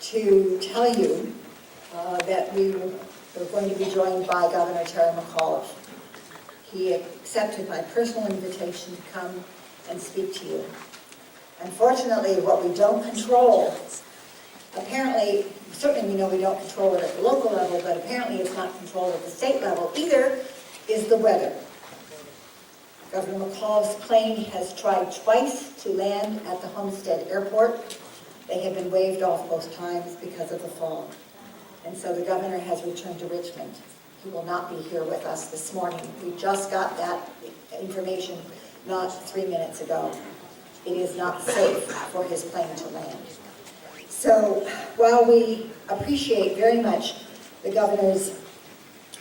to tell you that we were going to be joined by Governor Terry McAuliffe. He accepted my personal invitation to come and speak to you. Unfortunately, what we don't control, apparently, certainly we know we don't control it at the local level, but apparently it's not controlled at the state level either, is the weather. Governor McAuliffe's plane has tried twice to land at the Homestead Airport. They have been waved off both times because of the fog. And so the governor has returned to Richmond. He will not be here with us this morning. We just got that information not 3 minutes ago. It is not safe for his plane to land. So while we appreciate very much the governor's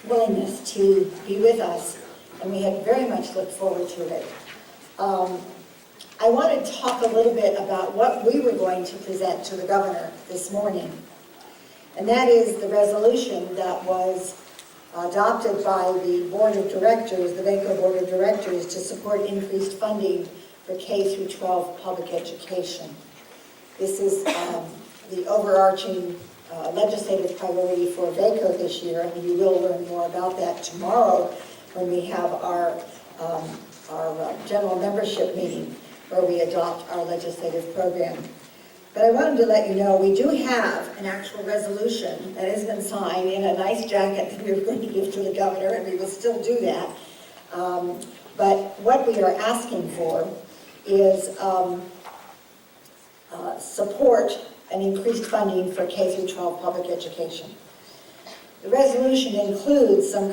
willingness to be with us, and we had very much looked forward to it, I want to talk a little bit about what we were going to present to the governor this morning. And that is the resolution that was adopted by the Board of Directors, the VACo Board of Directors, to support increased funding for K through 12 public education. This is the overarching legislative priority for VACo this year, and you will learn more about that tomorrow when we have our general membership meeting where we adopt our legislative program. But I wanted to let you know we do have an actual resolution that has been signed in a nice jacket that we were going to give to the governor, and we will still do that. But what we are asking for is support and increased funding for K through 12 public education. The resolution includes some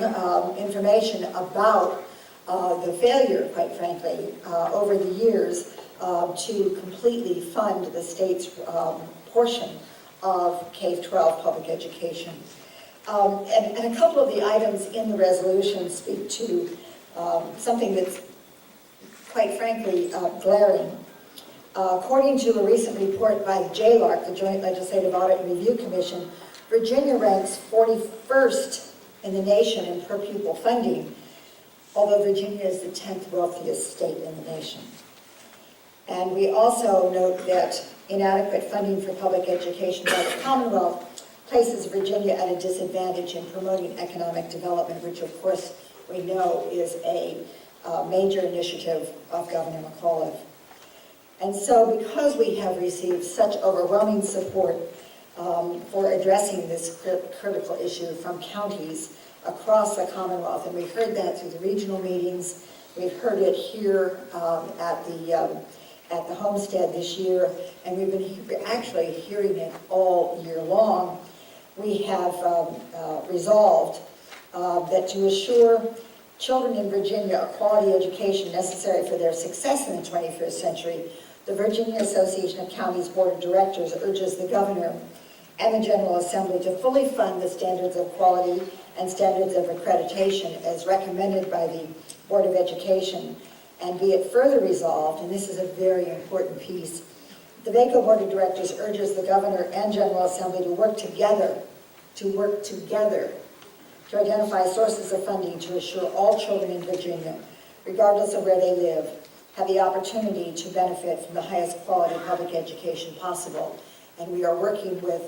information about the failure, quite frankly, over the years to completely fund the state's portion of K-12 public education. And a couple of the items in the resolution speak to something that's, quite frankly, glaring. According to a recent report by the JLARC, the Joint Legislative Audit and Review Commission, Virginia ranks 41st in the nation in per pupil funding, although Virginia is the 10th wealthiest state in the nation. And we also note that inadequate funding for public education by the Commonwealth places Virginia at a disadvantage in promoting economic development, which of course we know is a major initiative of Governor McAuliffe. And so because we have received such overwhelming support for addressing this critical issue from counties across the Commonwealth, and we've heard that through the regional meetings, we've heard it here at the Homestead this year, and we've been actually hearing it all year long, we have resolved that to assure children in Virginia a quality education necessary for their success in the 21st century, the Virginia Association of Counties Board of Directors urges the governor and the General Assembly to fully fund the standards of quality and standards of accreditation as recommended by the Board of Education. And be it further resolved, and this is a very important piece, the VACo Board of Directors urges the Governor and General Assembly to work together to identify sources of funding to assure all children in Virginia, regardless of where they live, have the opportunity to benefit from the highest quality public education possible. And we are working with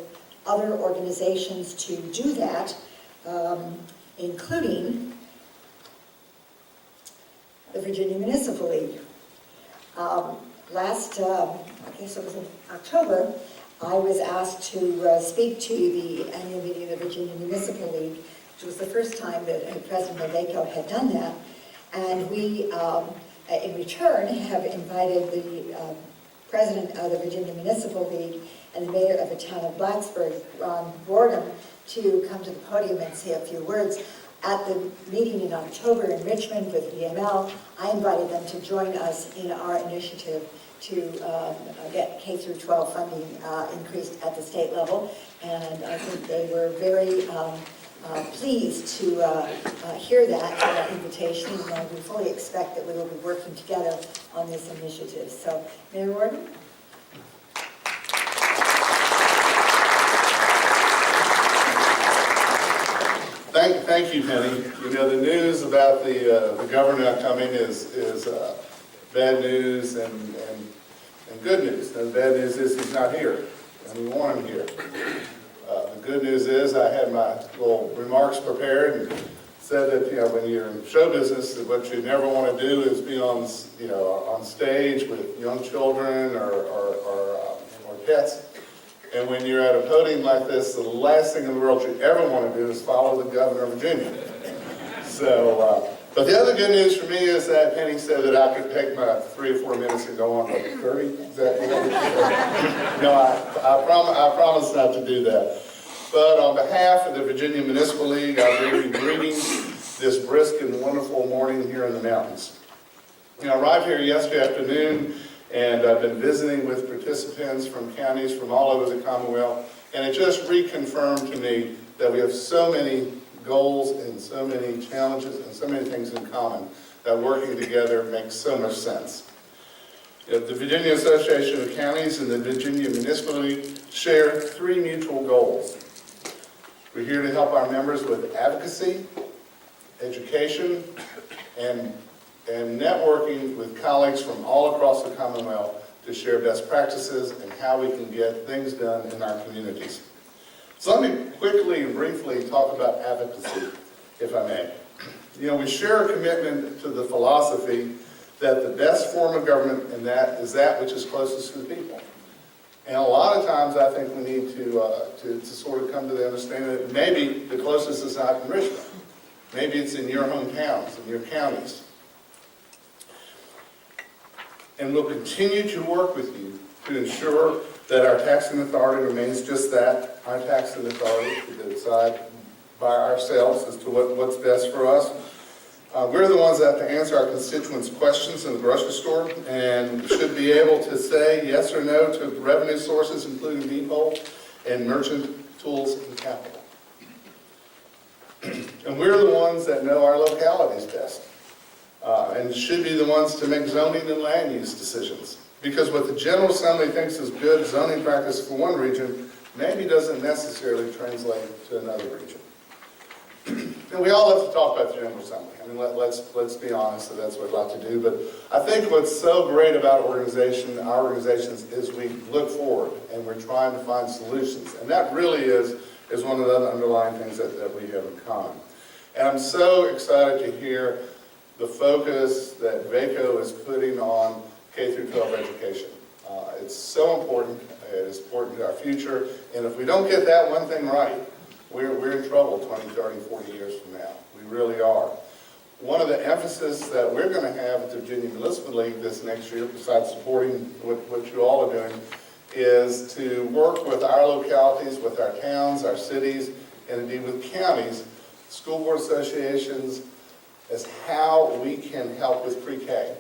other organizations to do that, including the Virginia Municipal League. Last, I guess it was in October, I was asked to speak to the annual meeting of the Virginia Municipal League, which was the first time that a president of VACo had done that. And we, in return, have invited the president of the Virginia Municipal League and the mayor of the town of Blacksburg, Ron Boredom, to come to the podium and say a few words. At the meeting in October in Richmond with VML, I invited them to join us in our initiative to get K through 12 funding increased at the state level, and I think they were very pleased to hear that invitation, and we fully expect that we will be working together on this initiative. So, Mayor Warden? Thank you, Penny. You know, the news about the governor not coming is bad news and good news. And the bad news is he's not here. and we want them here. The good news is I had my little remarks prepared and said that, when you're in show business, that what you never want to do is be on, on stage with young children or pets. And when you're at a podium like this, the last thing in the world you ever want to do is follow the governor of Virginia. So, but the other good news for me is that Penny said that I could take my 3 or 4 minutes and go on like 30. Is that No, I promise not to do that. But on behalf of the Virginia Municipal League, I bring you greetings this brisk and wonderful morning here in the mountains. I arrived here yesterday afternoon, and I've been visiting with participants from counties from all over the Commonwealth, and it just reconfirmed to me that we have so many goals and so many challenges and so many things in common that working together makes so much sense. The Virginia Association of Counties and the Virginia Municipal League share 3 mutual goals. We're here to help our members with advocacy, education, and networking with colleagues from all across the Commonwealth to share best practices and how we can get things done in our communities. So let me quickly and briefly talk about advocacy, if I may. We share a commitment to the philosophy that the best form of government and that is that which is closest to the people. And a lot of times I think we need to sort of come to the understanding that maybe the closest is not in Richmond. Maybe it's in your hometowns, in your counties. And we'll continue to work with you to ensure that our taxing authority remains just that, our taxing authority, to decide by ourselves as to what's best for us. We're the ones that have to answer our constituents' questions in the grocery store and should be able to say yes or no to revenue sources, including depot and merchant tools and capital. And we're the ones that know our localities best and should be the ones to make zoning and land use decisions. Because what the General Assembly thinks is good zoning practice for one region maybe doesn't necessarily translate to another region. And we all love to talk about the General Assembly. I mean, let's be honest, that's what we like to do. But I think what's so great about our organizations, is we look forward and we're trying to find solutions. And that really is one of the underlying things that we have in common. And I'm so excited to hear the focus that VACo is putting on K-12 education. It's so important. It is important to our future. And if we don't get that one thing right, we're in trouble 20, 30, 40 years from now. We really are. One of the emphasis that we're going to have at the Virginia Municipal League this next year, besides supporting what you all are doing, is to work with our localities, with our towns, our cities, and indeed with counties, school board associations, as how we can help with pre-K.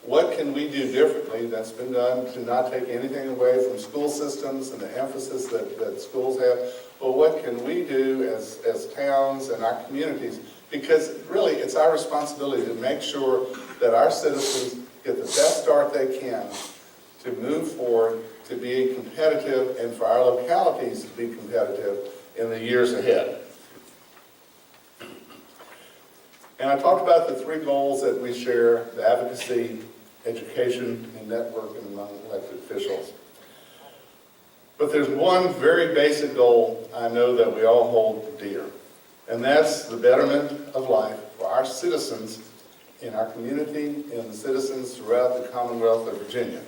What can we do differently that's been done to not take anything away from school systems and the emphasis that schools have, but what can we do as towns and our communities? Because really it's our responsibility to make sure that our citizens get the best start they can to move forward, to be competitive, and for our localities to be competitive in the years ahead. And I talked about the 3 goals that we share: the advocacy, education, and networking among elected officials. But there's one very basic goal I know that we all hold dear, and that's the betterment of life for our citizens in our community and the citizens throughout the Commonwealth of Virginia.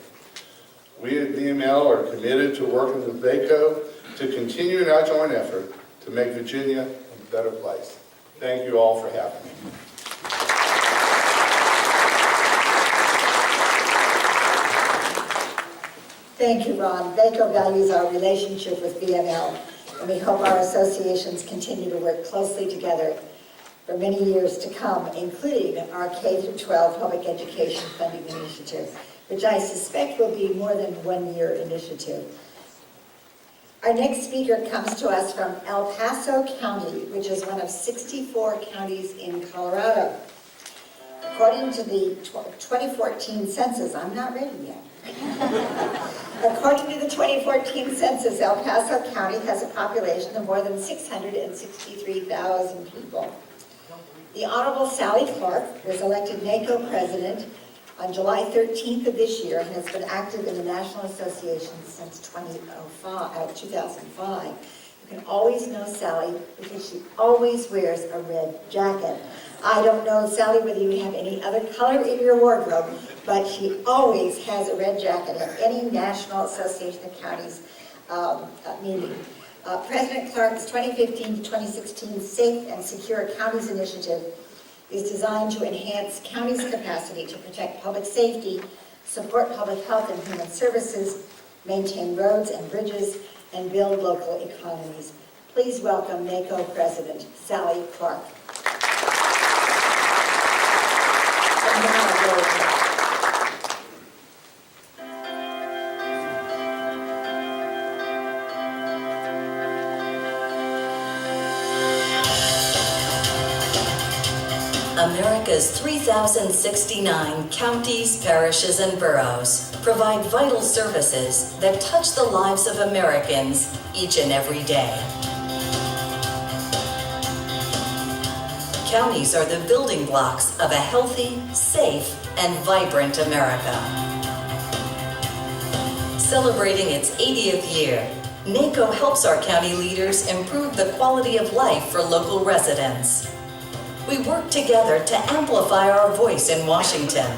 We at VML are committed to working with VACo to continue in our joint effort to make Virginia a better place. Thank you all for having me. Thank you, Ron. VACo values our relationship with VML, and we hope our associations continue to work closely together for many years to come, including our K-12 public education funding initiative, which I suspect will be more than 1-year initiative. Our next speaker comes to us from El Paso County, which is one of 64 counties in Colorado. According to the 2014 census, I'm not ready yet. According to the 2014 census, El Paso County has a population of more than 663,000 people. The Honorable Sally Clark was elected NACO president on July 13th of this year and has been active in the National Association since 2005. You can always know Sally because she always wears a red jacket. I don't know, Sally, whether you have any other color in your wardrobe, but she always has a red jacket at any National Association of Counties meeting. President Clark's 2015 to 2016 Safe and Secure Counties Initiative is designed to enhance counties' capacity to protect public safety, support public health and human services, maintain roads and bridges, and build local economies. Please welcome NACO President Sally Clark. America's 3,069 counties, parishes, and boroughs provide vital services that touch the lives of Americans each and every day. Counties are the building blocks of a healthy, safe, and vibrant America. Celebrating its 80th year, NACO helps our county leaders improve the quality of life for local residents. We work together to amplify our voice in Washington.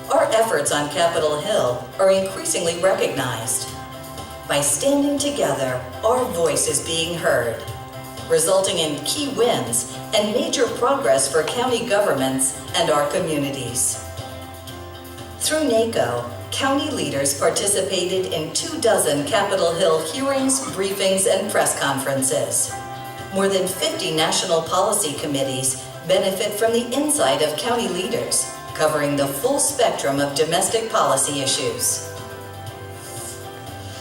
Our efforts on Capitol Hill are increasingly recognized. By standing together, our voice is being heard, resulting in key wins and major progress for county governments and our communities. Through NACO, county leaders participated in 24 Capitol Hill hearings, briefings, and press conferences. More than 50 national policy committees benefit from the insight of county leaders, covering the full spectrum of domestic policy issues.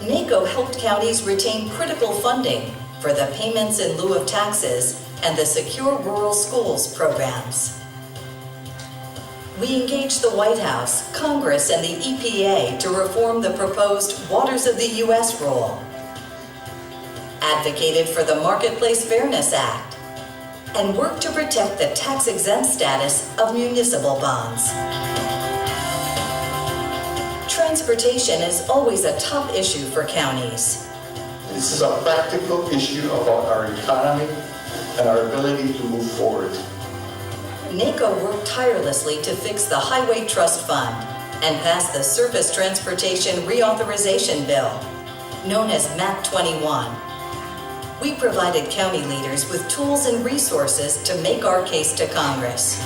NACO helped counties retain critical funding for the payments in lieu of taxes and the Secure Rural Schools programs. We engaged the White House, Congress, and the EPA to reform the proposed Waters of the U.S. rule, advocated for the Marketplace Fairness Act, and worked to protect the tax-exempt status of municipal bonds. Transportation is always a top issue for counties. This is a practical issue about our economy and our ability to move forward. NACO worked tirelessly to fix the Highway Trust Fund and pass the Surface Transportation Reauthorization Bill, known as MAP 21. We provided county leaders with tools and resources to make our case to Congress.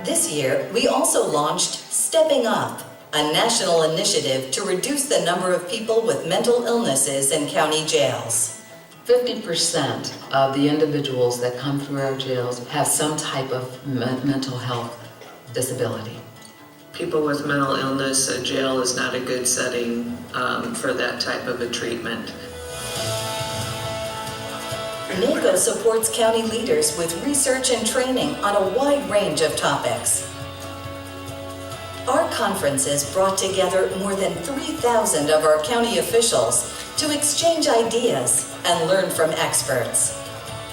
This year, we also launched Stepping Up, a national initiative to reduce the number of people with mental illnesses in county jails. 50% of the individuals that come through our jails have some type of mental health disability. People with mental illness, a jail is not a good setting for that type of a treatment. NACO supports county leaders with research and training on a wide range of topics. Our conferences brought together more than 3,000 of our county officials to exchange ideas and learn from experts.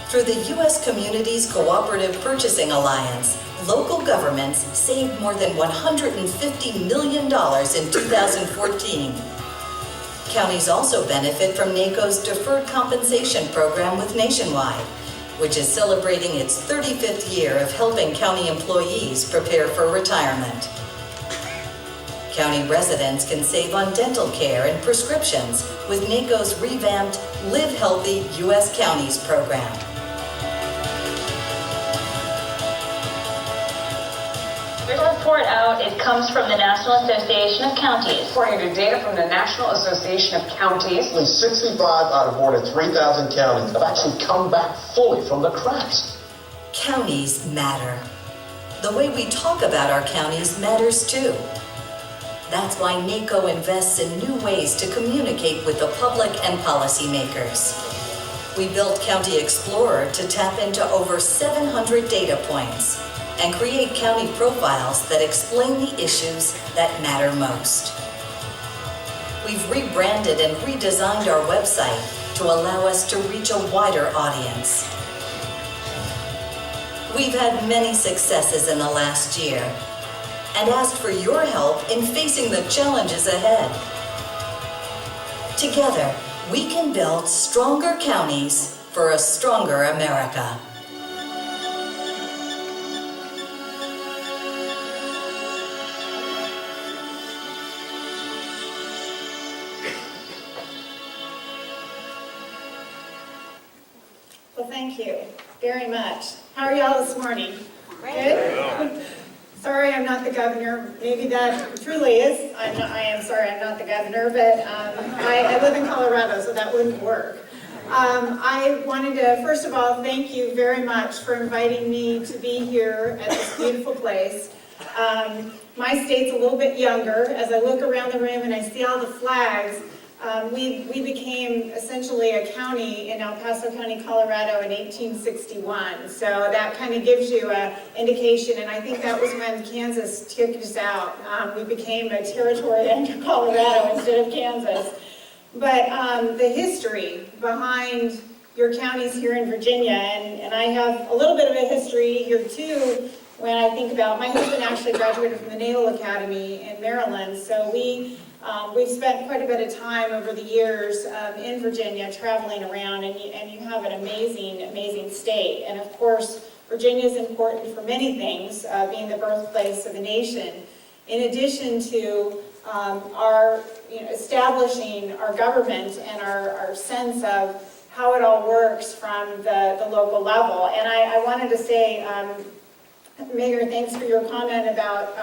Through the U.S. Communities Cooperative Purchasing Alliance, local governments saved more than $150 million in 2014. Counties also benefit from NACO's Deferred Compensation Program with Nationwide, which is celebrating its 35th year of helping county employees prepare for retirement. County residents can save on dental care and prescriptions with NACO's revamped Live Healthy U.S. Counties program. There's a report out. It comes from the National Association of Counties. According to data from the National Association of Counties, Only 65 out of more than 3,000 counties have actually come back fully from the cracks. Counties matter. The way we talk about our counties matters too. That's why NACO invests in new ways to communicate with the public and policymakers. We built County Explorer to tap into over 700 data points and create county profiles that explain the issues that matter most. We've rebranded and redesigned our website to allow us to reach a wider audience. We've had many successes in the last year and asked for your help in facing the challenges ahead. Together, we can build stronger counties for a stronger America. Well, thank you very much. How are y'all this morning? Good? Sorry I'm not the governor. Maybe that truly is. I am sorry I'm not the governor, but I live in Colorado, so that wouldn't work. I wanted to, first of all, thank you very much for inviting me to be here at this beautiful place. My state's a little bit younger. As I look around the room and I see all the flags, we became essentially a county in El Paso County, Colorado in 1861. So that kind of gives you an indication, and I think that was when Kansas kicked us out. We became a territory under Colorado instead of Kansas. But the history behind your counties here in Virginia, and I have a little bit of a history here too, when I think about, my husband actually graduated from the Naval Academy in Maryland, so we've spent quite a bit of time over the years in Virginia traveling around, and you have an amazing, amazing state. And of course, Virginia is important for many things, being the birthplace of the nation. In addition to our establishing our government and our sense of how it all works from the local level. And I wanted to say, Mayor, thanks for your comment about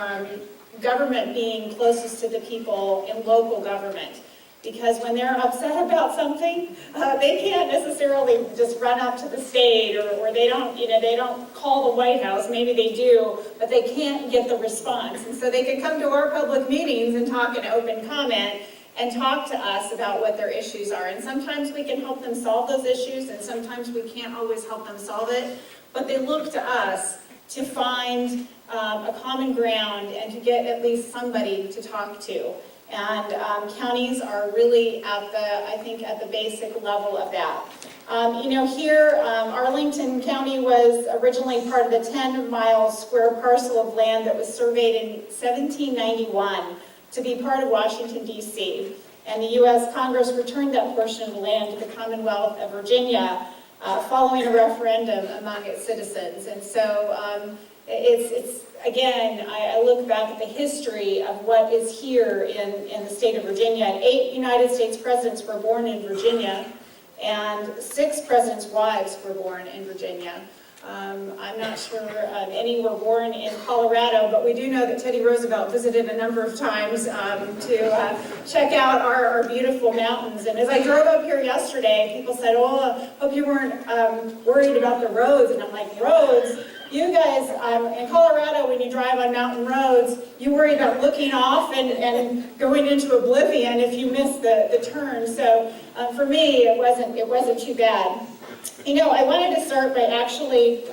government being closest to the people in local government. Because when they're upset about something, they can't necessarily just run up to the state, or they don't call the White House. Maybe they do, but they can't get the response. And so they can come to our public meetings and talk in open comment and talk to us about what their issues are. And sometimes we can help them solve those issues, and sometimes we can't always help them solve it. But they look to us to find a common ground and to get at least somebody to talk to. And counties are really at the basic level of that. Here, Arlington County was originally part of the 10-mile square parcel of land that was surveyed in 1791 to be part of Washington, D.C. And the U.S. Congress returned that portion of the land to the Commonwealth of Virginia following a referendum among its citizens. And so it's again, I look back at the history of what is here in the state of Virginia. 8 United States presidents were born in Virginia, and 6 presidents' wives were born in Virginia. I'm not sure any were born in Colorado, but we do know that Teddy Roosevelt visited a number of times to check out our beautiful mountains. And as I drove up here yesterday, people said, oh, I hope you weren't worried about the roads. And I'm like, roads? You guys, in Colorado, when you drive on mountain roads, you worry about looking off and going into oblivion if you miss the turn. So for me, it wasn't too bad. I wanted to start by actually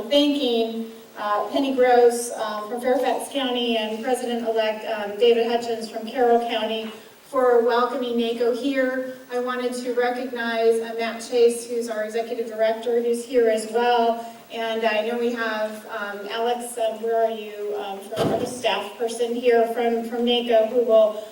thanking Penny Gross from Fairfax County and President-elect David Hutchins from Carroll County for welcoming NACO here. I wanted to recognize Matt Chase, who's our executive director, who's here as well. And I know we have Alex, where are you, from our staff person here from NACO, who will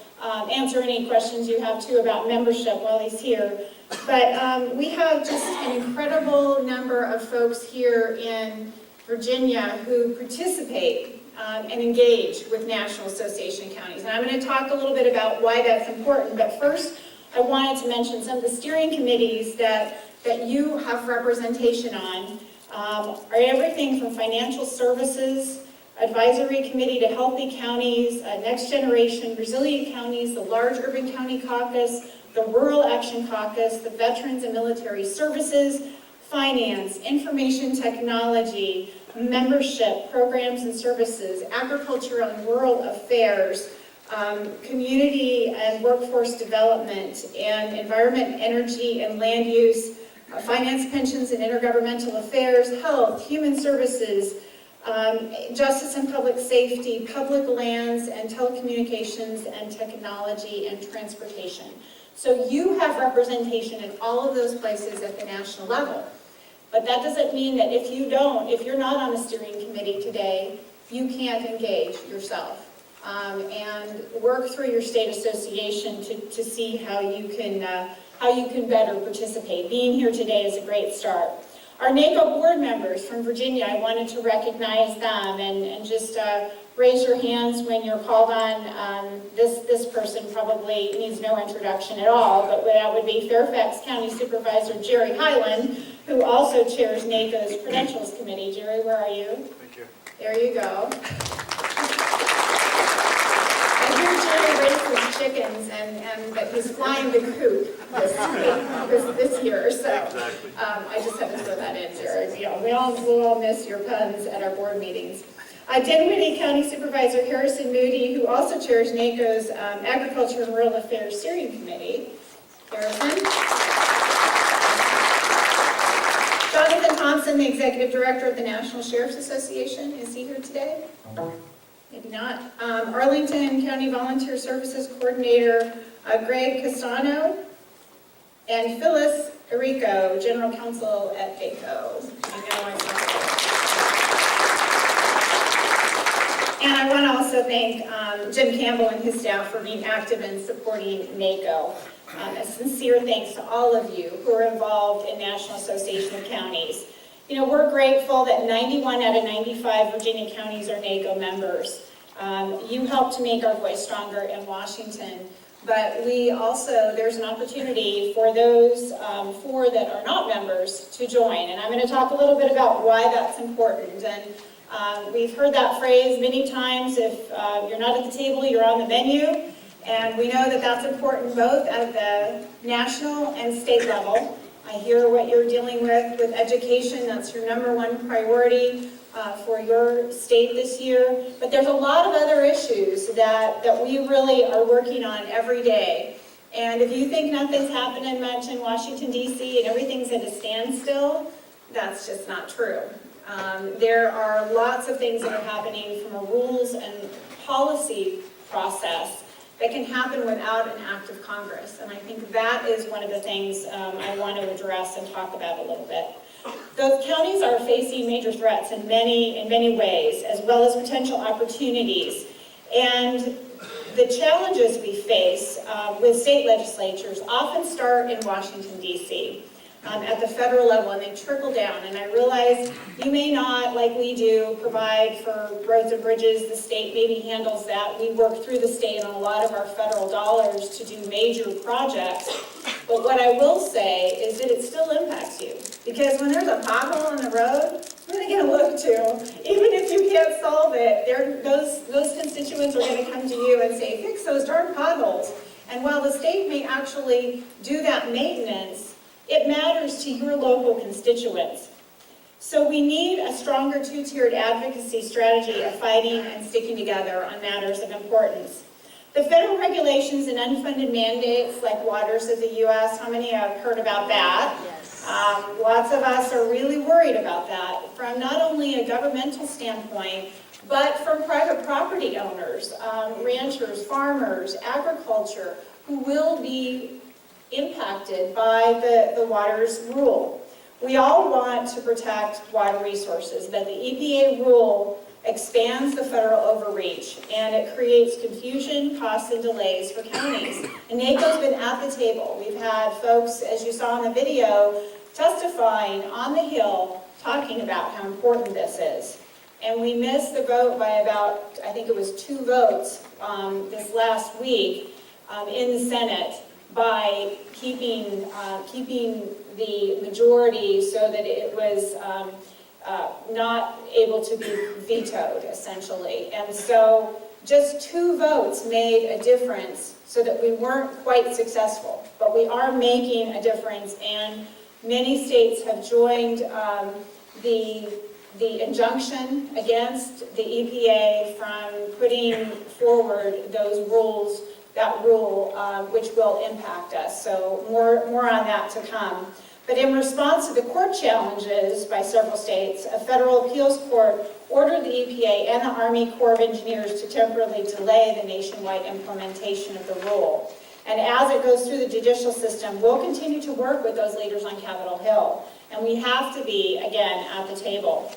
answer any questions you have too about membership while he's here. But we have just an incredible number of folks here in Virginia who participate and engage with National Association of Counties. And I'm going to talk a little bit about why that's important. But first, I wanted to mention some of the steering committees that you have representation on. Are everything from financial services, advisory committee to healthy counties, next generation, resilient counties, the large urban county caucus, the rural action caucus, the veterans and military services, finance, information technology, membership, programs and services, agriculture and rural affairs, community and workforce development, and environment, energy and land use, finance, pensions, and intergovernmental affairs, health, human services, justice and public safety, public lands and telecommunications, and technology and transportation. So you have representation in all of those places at the national level. But that doesn't mean that if you're not on a steering committee today, you can't engage yourself. And work through your state association to see how you can better participate. Being here today is a great start. Our NACO board members from Virginia, I wanted to recognize them and just raise your hands when you're called on. This person probably needs no introduction at all, but that would be Fairfax County Supervisor Jerry Highland, who also chairs NACO's Credentials Committee. Jerry, where are you? Thank you. There you go. I hear Jerry raises chickens and that he's flying the coop this year, so I just had to throw that in, Jerry. We'll all miss your puns at our board meetings. Dinwiddie County Supervisor Harrison Moody, who also chairs NACO's Agriculture and Rural Affairs Steering Committee. Harrison. Jonathan Thompson, the Executive Director of the National Sheriff's Association. Is he here today? Maybe not. Arlington County Volunteer Services Coordinator Greg Casano, and Phyllis Erico, General Counsel at VACo. And I want to also thank Jim Campbell and his staff for being active in supporting NACO. A sincere thanks to all of you who are involved in National Association of Counties. You know, we're grateful that 91 out of 95 Virginia counties are NACO members. You help to make our voice stronger in Washington, but we also, there's an opportunity for those four that are not members to join. And I'm going to talk a little bit about why that's important. And we've heard that phrase many times, if you're not at the table, you're on the menu. And we know that that's important both at the national and state level. I hear what you're dealing with education. That's your #1 priority for your state this year. But there's a lot of other issues that we really are working on every day. And if you think nothing's happening much in Washington, D.C. and everything's at a standstill, that's just not true. There are lots of things that are happening from a rules and policy process that can happen without an act of Congress. And I think that is one of the things I want to address and talk about a little bit. Those counties are facing major threats in many ways, as well as potential opportunities. And the challenges we face with state legislatures often start in Washington, D.C. At the federal level, and they trickle down. And I realize you may not, like we do, provide for roads and bridges. The state maybe handles that. We work through the state on a lot of our federal dollars to do major projects. But what I will say is that it still impacts you. Because when there's a pothole on the road, who are they going to look to? Even if you can't solve it, those constituents are going to come to you and say, fix those darn potholes. And while the state may actually do that maintenance, it matters to your local constituents. So we need a stronger two-tiered advocacy strategy of fighting and sticking together on matters of importance. The federal regulations and unfunded mandates like Waters of the U.S., how many have heard about that? Yes. Lots of us are really worried about that from not only a governmental standpoint, but from private property owners, ranchers, farmers, agriculture, who will be impacted by the Waters rule. We all want to protect water resources, but the EPA rule expands the federal overreach, and it creates confusion, costs, and delays for counties. And NACO's been at the table. We've had folks, as you saw in the video, testifying on the Hill, talking about how important this is. And we missed the vote by about, I think it was 2 votes this last week in the Senate, by keeping the majority so that it was not able to be vetoed, essentially. And so just 2 votes made a difference so that we weren't quite successful. But we are making a difference, and many states have joined the injunction against the EPA from putting forward those rules, that rule, which will impact us. So more on that to come. But in response to the court challenges by several states, a federal appeals court ordered the EPA and the Army Corps of Engineers to temporarily delay the nationwide implementation of the rule. And as it goes through the judicial system, we'll continue to work with those leaders on Capitol Hill And we have to be, again, at the table.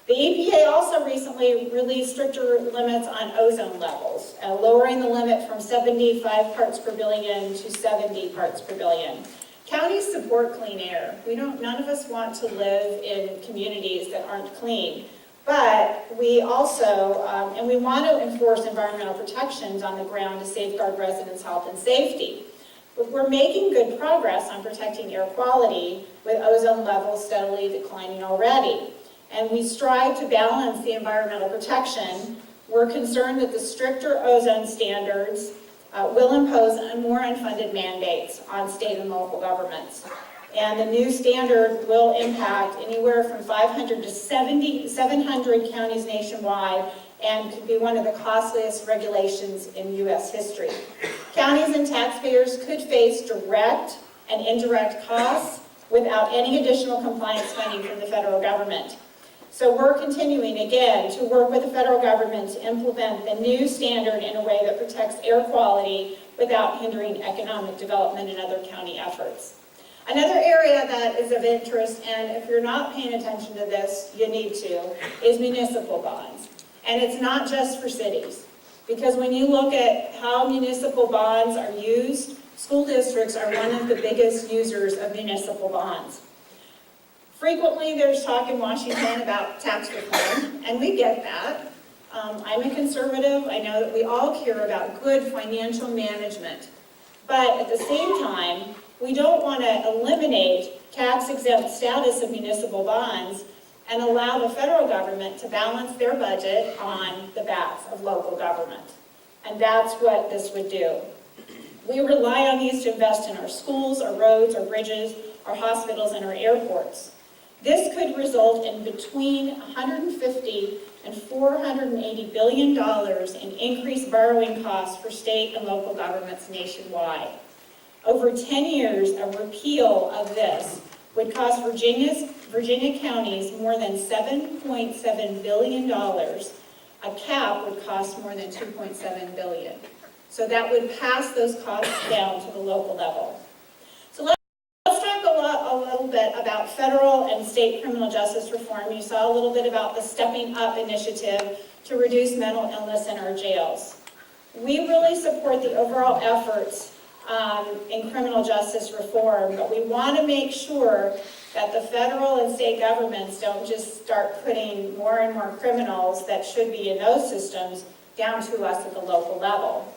The EPA also recently released stricter limits on ozone levels, lowering the limit from 75 parts per billion to 70 parts per billion. Counties support clean air. None of us want to live in communities that aren't clean. But we also, and we want to enforce environmental protections on the ground to safeguard residents' health and safety. But we're making good progress on protecting air quality with ozone levels steadily declining already. And we strive to balance the environmental protection. We're concerned that the stricter ozone standards will impose more unfunded mandates on state and local governments. And the new standard will impact anywhere from 500 to 700 counties nationwide and could be one of the costliest regulations in U.S. history. Counties and taxpayers could face direct and indirect costs without any additional compliance funding from the federal government. So we're continuing, again, to work with the federal government to implement the new standard in a way that protects air quality without hindering economic development and other county efforts. Another area that is of interest, and if you're not paying attention to this, you need to, is municipal bonds. And it's not just for cities, because when you look at how municipal bonds are used, school districts are one of the biggest users of municipal bonds. Frequently, there's talk in Washington about tax reform, and we get that. I'm a conservative. I know that we all care about good financial management. But at the same time, we don't want to eliminate tax-exempt status of municipal bonds and allow the federal government to balance their budget on the backs of local government. And that's what this would do. We rely on these to invest in our schools, our roads, our bridges, our hospitals, and our airports. This could result in between $150 and $480 billion in increased borrowing costs for state and local governments nationwide. Over 10 years, a repeal of this would cost Virginia counties more than $7.7 billion. A cap would cost more than $2.7 billion. So that would pass those costs down to the local level. So let's talk a little bit about federal and state criminal justice reform. You saw a little bit about the Stepping Up initiative to reduce mental illness in our jails. We really support the overall efforts in criminal justice reform, but we want to make sure that the federal and state governments don't just start putting more and more criminals that should be in those systems down to us at the local level.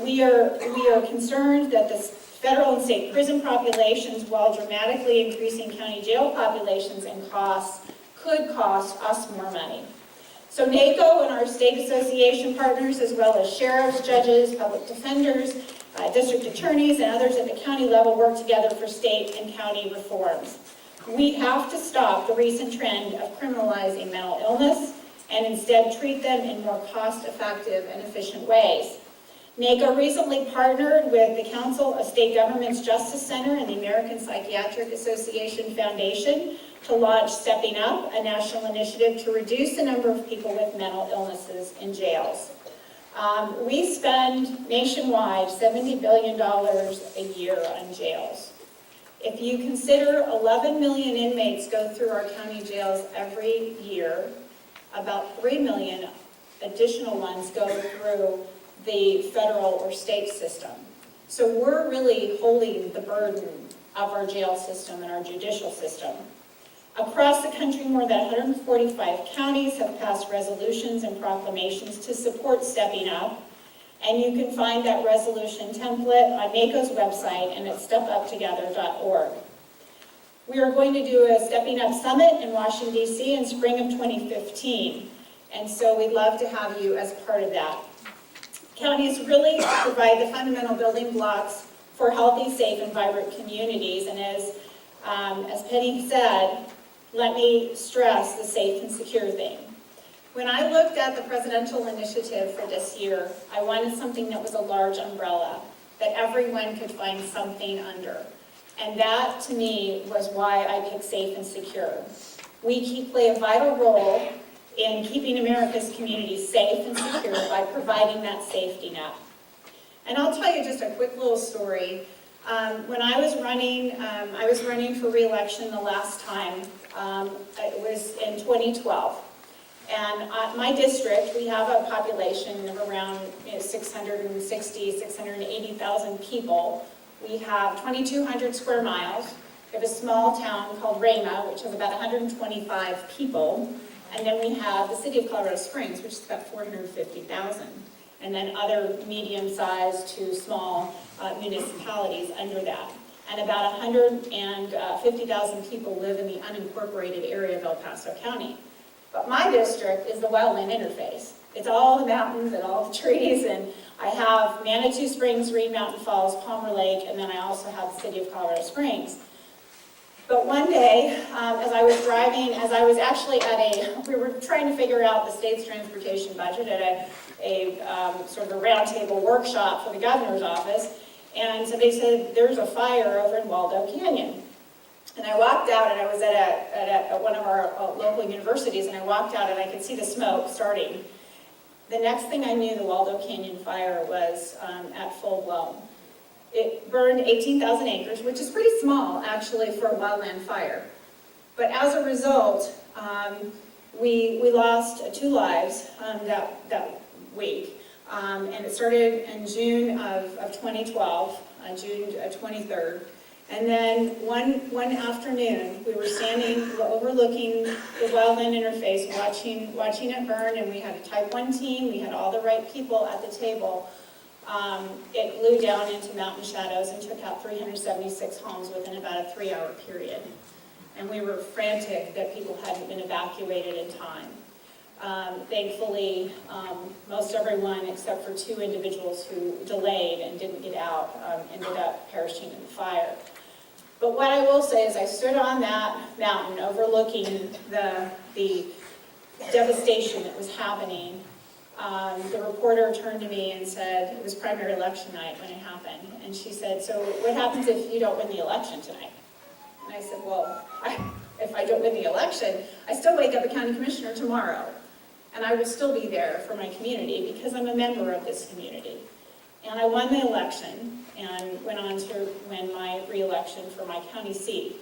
We are concerned that the federal and state prison populations, while dramatically increasing county jail populations and costs, could cost us more money. So NACO and our state association partners, as well as sheriffs, judges, public defenders, district attorneys, and others at the county level work together for state and county reforms. We have to stop the recent trend of criminalizing mental illness and instead treat them in more cost-effective and efficient ways. NACO recently partnered with the Council of State Governments Justice Center and the American Psychiatric Association Foundation to launch Stepping Up, a national initiative to reduce the number of people with mental illnesses in jails. We spend nationwide $70 billion a year on jails. If you consider 11 million inmates go through our county jails every year, about 3 million additional ones go through the federal or state system. So we're really holding the burden of our jail system and our judicial system. Across the country, more than 145 counties have passed resolutions and proclamations to support Stepping Up, and you can find that resolution template on NACO's website and at stepuptogether.org. We are going to do a Stepping Up Summit in Washington, D.C. in spring of 2015, and so we'd love to have you as part of that. Counties really provide the fundamental building blocks for healthy, safe, and vibrant communities, and as Penny said, let me stress the safe and secure thing. When I looked at the presidential initiative for this year, I wanted something that was a large umbrella, that everyone could find something under. And that, to me, was why I picked safe and secure. We play a vital role in keeping America's communities safe and secure by providing that safety net. And I'll tell you just a quick little story. When I was running for re-election the last time. It was in 2012. And my district, we have a population of around 660, 680,000 people. We have 2,200 square miles. We have a small town called Rama, which has about 125 people. And then we have the city of Colorado Springs, which is about 450,000. And then other medium-sized to small municipalities under that. And about 150,000 people live in the unincorporated area of El Paso County. But my district is the wetland interface. It's all the mountains and all the trees, and I have Manitou Springs, Reed Mountain Falls, Palmer Lake, and then I also have the city of Colorado Springs. But one day, as I was driving, we were trying to figure out the state's transportation budget at a sort of a roundtable workshop for the governor's office, and so they said, there's a fire over in Waldo Canyon. And I walked out, and I was at one of our local universities, and I walked out and I could see the smoke starting. The next thing I knew, the Waldo Canyon fire was at full blown. It burned 18,000 acres, which is pretty small, actually, for a wildland fire. But as a result, we lost 2 lives that week. And it started in June of 2012, June 23rd. And then one afternoon, we were standing overlooking the wildland interface, watching it burn, and we had a Type 1 team, we had all the right people at the table. It blew down into mountain shadows and took out 376 homes within about a 3-hour period. And we were frantic that people hadn't been evacuated in time. Thankfully, most everyone except for 2 individuals who delayed and didn't get out ended up perishing in the fire. But what I will say is I stood on that mountain overlooking the devastation that was happening. The reporter turned to me and said, it was primary election night when it happened, and she said, so what happens if you don't win the election tonight? And I said, well, if I don't win the election, I still wake up a county commissioner tomorrow, and I will still be there for my community because I'm a member of this community. And I won the election and went on to win my re-election for my county seat.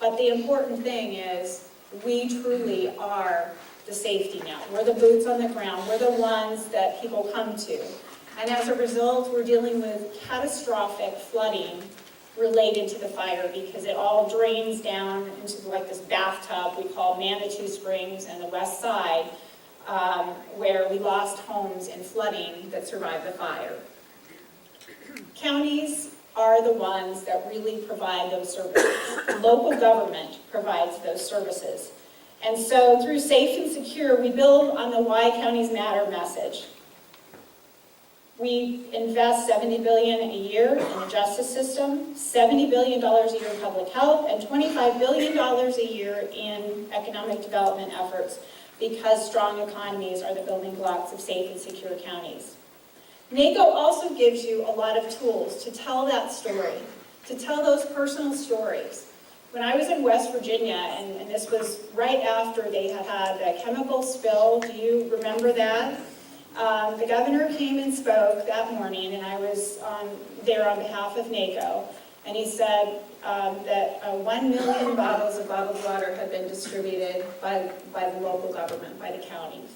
But the important thing is we truly are the safety net. We're the boots on the ground. We're the ones that people come to. And as a result, we're dealing with catastrophic flooding related to the fire because it all drains down into like this bathtub we call Manitou Springs and the west side, where we lost homes in flooding that survived the fire. Counties are the ones that really provide those services. Local government provides those services. And so through Safe and Secure, we build on the Why Counties Matter message. We invest $70 billion a year in the justice system, $70 billion a year in public health, and $25 billion a year in economic development efforts because strong economies are the building blocks of safe and secure counties. NACO also gives you a lot of tools to tell that story, to tell those personal stories. When I was in West Virginia, and this was right after they had had a chemical spill, do you remember that? The governor came and spoke that morning, and I was there on behalf of NACO, and he said that 1 million bottles of bottled water had been distributed by the local government, by the counties.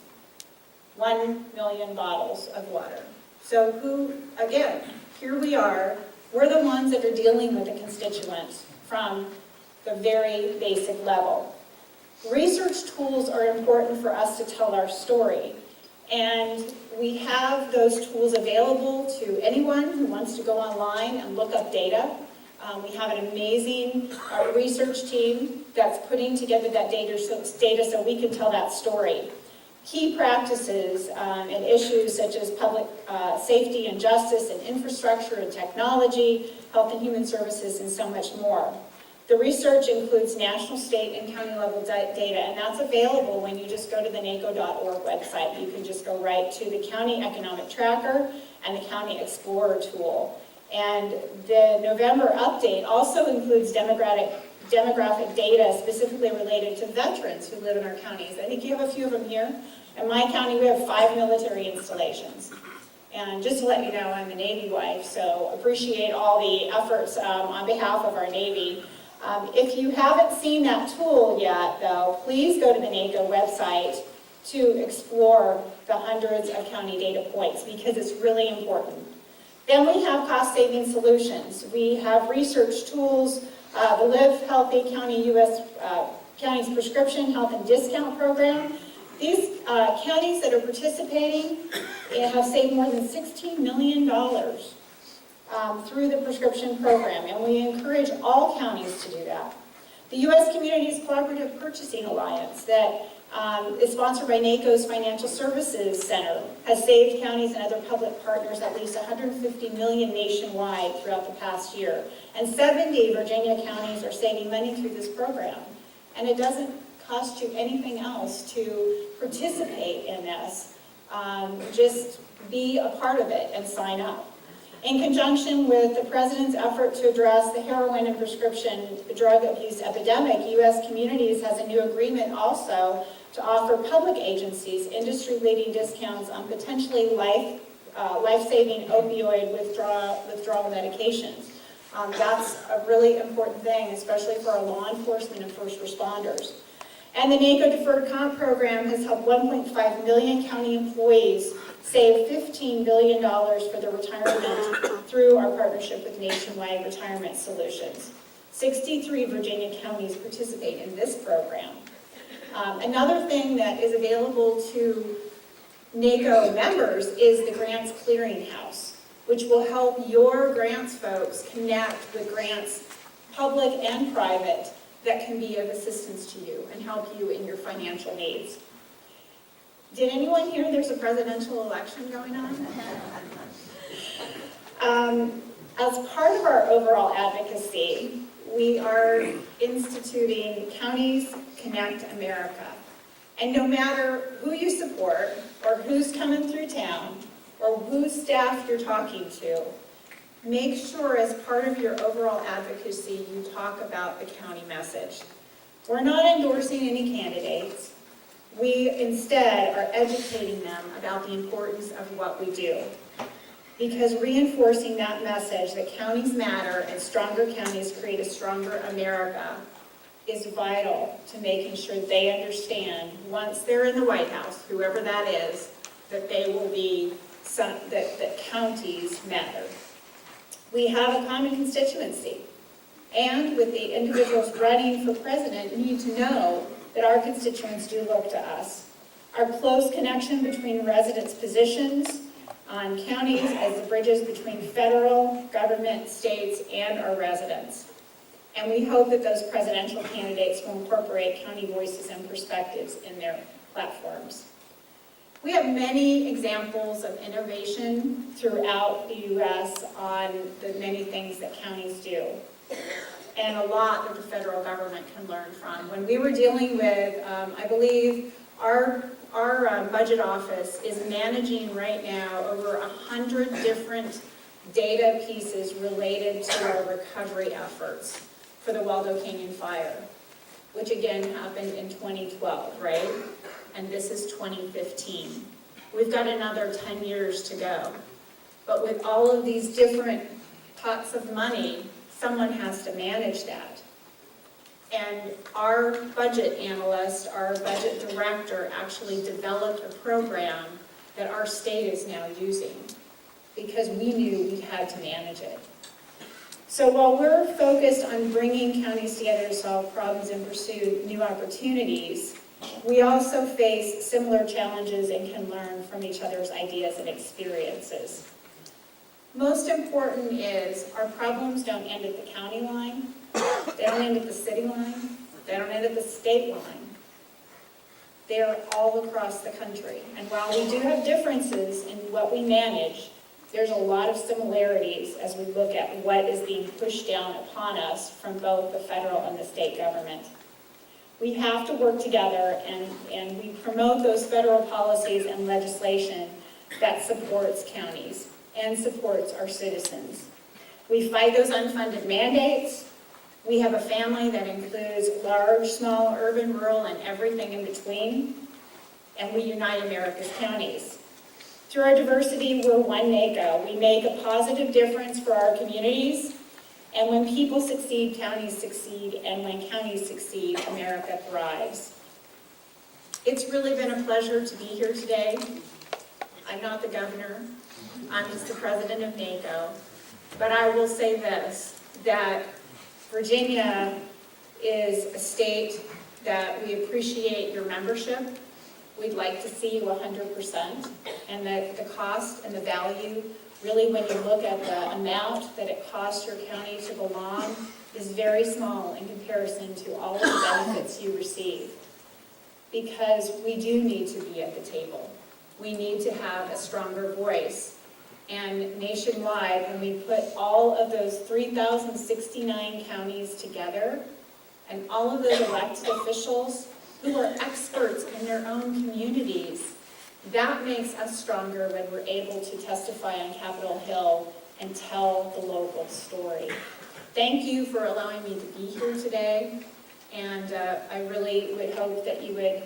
1 million bottles of water. So again, here we are, we're the ones that are dealing with the constituents from the very basic level. Research tools are important for us to tell our story, and we have those tools available to anyone who wants to go online and look up data. We have an amazing research team that's putting together that data so we can tell that story. Key practices and issues such as public safety and justice and infrastructure and technology, health and human services, and so much more. The research includes national, state, and county level data, and that's available when you just go to the NACO.org website. You can just go right to the County Economic Tracker and the County Explorer tool. And the November update also includes demographic data specifically related to veterans who live in our counties. I think you have a few of them here. In my county, we have 5 military installations. And just to let you know, I'm a Navy wife, so appreciate all the efforts on behalf of our Navy. If you haven't seen that tool yet, though, please go to the NACO website to explore the hundreds of county data points, because it's really important. Then we have cost-saving solutions. We have research tools, the Live Healthy County U.S. County's Prescription Health and Discount Program. These counties that are participating have saved more than $16 million through the prescription program, and we encourage all counties to do that. The U.S. Communities Cooperative Purchasing Alliance that is sponsored by NACO's Financial Services Center has saved counties and other public partners at least $150 million nationwide throughout the past year. And 70 Virginia counties are saving money through this program. And it doesn't cost you anything else to participate in this. Just be a part of it and sign up. In conjunction with the President's effort to address the heroin and prescription drug abuse epidemic, U.S. Communities has a new agreement also to offer public agencies industry-leading discounts on potentially life-saving opioid withdrawal medications. That's a really important thing, especially for our law enforcement and first responders. And the NACO Deferred Comp Program has helped 1.5 million county employees save $15 billion for their retirement through our partnership with Nationwide Retirement Solutions. 63 Virginia counties participate in this program. Another thing that is available to NACO members is the Grants Clearinghouse, which will help your grants folks connect with grants, public and private, that can be of assistance to you and help you in your financial needs. Did anyone hear there's a presidential election going on? As part of our overall advocacy, we are instituting Counties Connect America. And no matter who you support, or who's coming through town, or whose staff you're talking to, make sure as part of your overall advocacy you talk about the county message. We're not endorsing any candidates. We instead are educating them about the importance of what we do. Because reinforcing that message that counties matter and stronger counties create a stronger America is vital to making sure they understand once they're in the White House, whoever that is, that they will be that counties matter. We have a common constituency, and with the individuals running for president, you need to know that our constituents do look to us. Our close connection between residents' positions on counties as the bridges between federal, government, states, and our residents. And we hope that those presidential candidates will incorporate county voices and perspectives in their platforms. We have many examples of innovation throughout the U.S. on the many things that counties do, and a lot that the federal government can learn from. When we were dealing with, I believe, our budget office is managing right now over 100 different data pieces related to our recovery efforts for the Waldo Canyon fire, which again happened in 2012, right? And this is 2015. We've got another 10 years to go. But with all of these different pots of money, someone has to manage that. And our budget analyst, our budget director, actually developed a program that our state is now using because we knew we had to manage it. So while we're focused on bringing counties together to solve problems and pursue new opportunities, we also face similar challenges and can learn from each other's ideas and experiences. Most important is our problems don't end at the county line, they don't end at the city line, they don't end at the state line. They're all across the country. And while we do have differences in what we manage, there's a lot of similarities as we look at what is being pushed down upon us from both the federal and the state government. We have to work together and we promote those federal policies and legislation that supports counties and supports our citizens. We fight those unfunded mandates. We have a family that includes large, small, urban, rural, and everything in between. And we unite America's counties. Through our diversity, we're one NACO. We make a positive difference for our communities. And when people succeed, counties succeed. And when counties succeed, America thrives. It's really been a pleasure to be here today. I'm not the governor. I'm just the president of NACO. But I will say this, that Virginia is a state that we appreciate your membership. We'd like to see you 100%, and that the cost and the value, really when you look at the amount that it costs your county to belong, is very small in comparison to all of the benefits you receive. Because we do need to be at the table. We need to have a stronger voice. And nationwide, when we put all of those 3,069 counties together, and all of those elected officials who are experts in their own communities, that makes us stronger when we're able to testify on Capitol Hill and tell the local story. Thank you for allowing me to be here today, and I really would hope that you would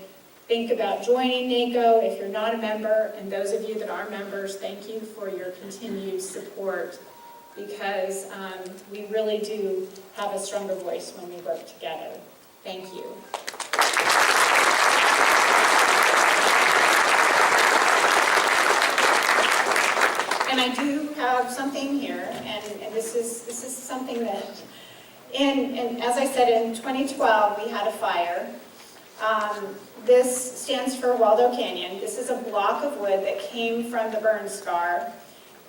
think about joining NACO if you're not a member, and those of you that are members, thank you for your continued support, because we really do have a stronger voice when we work together. Thank you. And I do have something here, and this is something that, and as I said, in 2012 we had a fire. This stands for Waldo Canyon. This is a block of wood that came from the burn scar,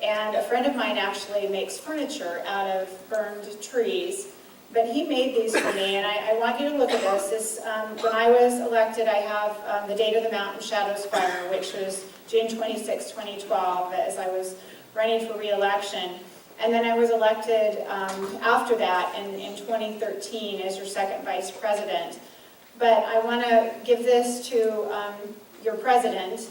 and a friend of mine actually makes furniture out of burned trees. But he made these for me, and I want you to look at this. When I was elected, I have the date of the Mountain Shadows Fire, which was June 26, 2012, as I was running for re-election. And then I was elected after that in 2013 as your second vice president. But I want to give this to your president,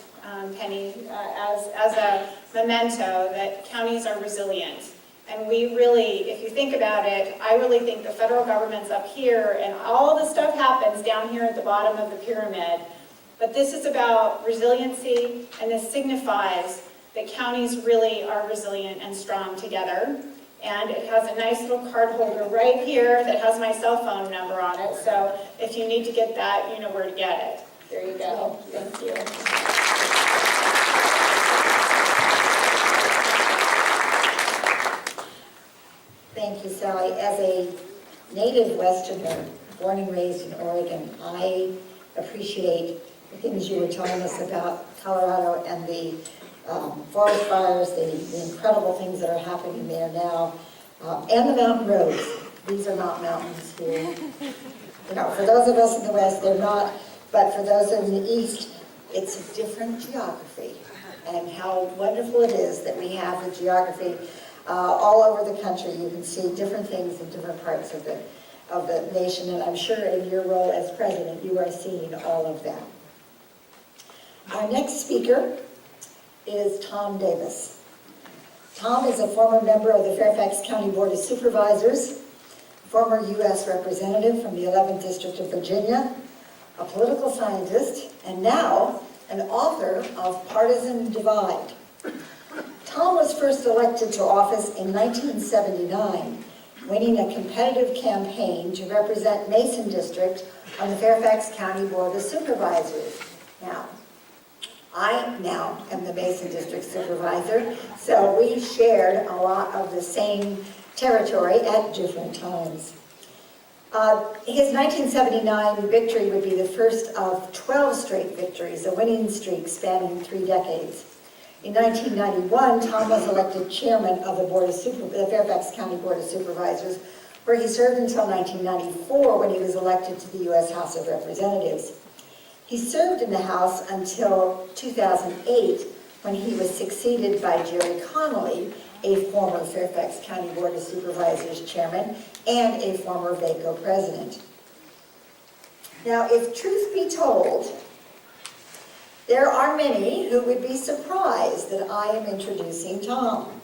Penny, as a memento that counties are resilient. And we really, if you think about it, I really think the federal government's up here and all the stuff happens down here at the bottom of the pyramid. But this is about resiliency, and this signifies that counties really are resilient and strong together. And it has a nice little card holder right here that has my cell phone number on it. So if you need to get that, you know where to get it. There you go. Thank you. Thank you, Sally. As a native Westerner, born and raised in Oregon, I appreciate the things you were telling us about Colorado and the forest fires, the incredible things that are happening there now, and the mountain roads. These are not mountains here. You know, for those of us in the West, they're not, but for those in the East, it's a different geography. And how wonderful it is that we have the geography all over the country. You can see different things in different parts of the nation, and I'm sure in your role as president, you are seeing all of that. Our next speaker is Tom Davis. Tom is a former member of the Fairfax County Board of Supervisors, former U.S. representative from the 11th District of Virginia, a political scientist, and now an author of Partisan Divide. Tom was first elected to office in 1979, winning a competitive campaign to represent Mason District on the Fairfax County Board of Supervisors. I now am the Mason District Supervisor, so we shared a lot of the same territory at different times. His 1979 victory would be the first of 12 straight victories, a winning streak spanning 3 decades. In 1991, Tom was elected chairman of the Fairfax County Board of Supervisors, where he served until 1994 when he was elected to the U.S. House of Representatives. He served in the House until 2008, when he was succeeded by Jerry Connolly, a former Fairfax County Board of Supervisors chairman and a former VACo president. Now, if truth be told, there are many who would be surprised that I am introducing Tom.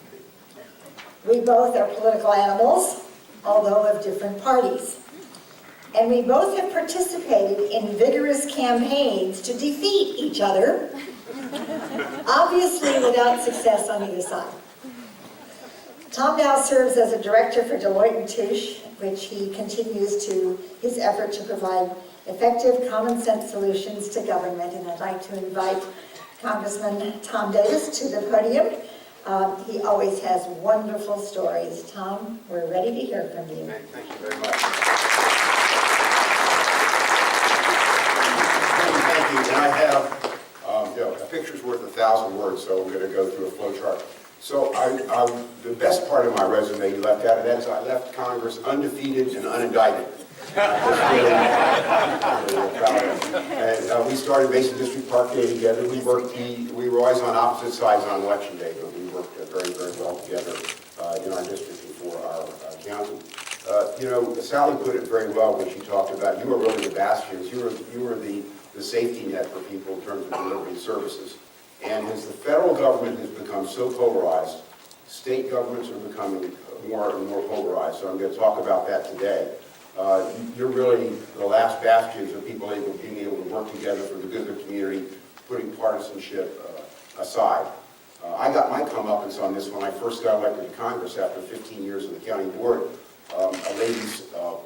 We both are political animals, although of different parties. And we both have participated in vigorous campaigns to defeat each other Obviously without success on either side. Tom now serves as a director for Deloitte & Touche, which he continues his effort to provide effective, common-sense solutions to government. And I'd like to invite Congressman Tom Davis to the podium. He always has wonderful stories. Tom, we're ready to hear from you. Thank you very much. Thank you. And I have, a picture's worth 1,000 words, so we're going to go through a flow chart. So the best part of my resume you left out of that is I left Congress undefeated and unindicted. And we started Mason District Park Day together. We were always on opposite sides on election day, but we worked very, very well together in our district and for our county. Sally put it very well when she talked about you were really the bastions. You were the safety net for people in terms of delivering services. And as the federal government has become so polarized, state governments are becoming more and more polarized. So I'm going to talk about that today. You're really the last bastions of people being able to work together for the good of the community, putting partisanship aside. I got my comeuppance on this when I first got elected to Congress after 15 years of the county board. The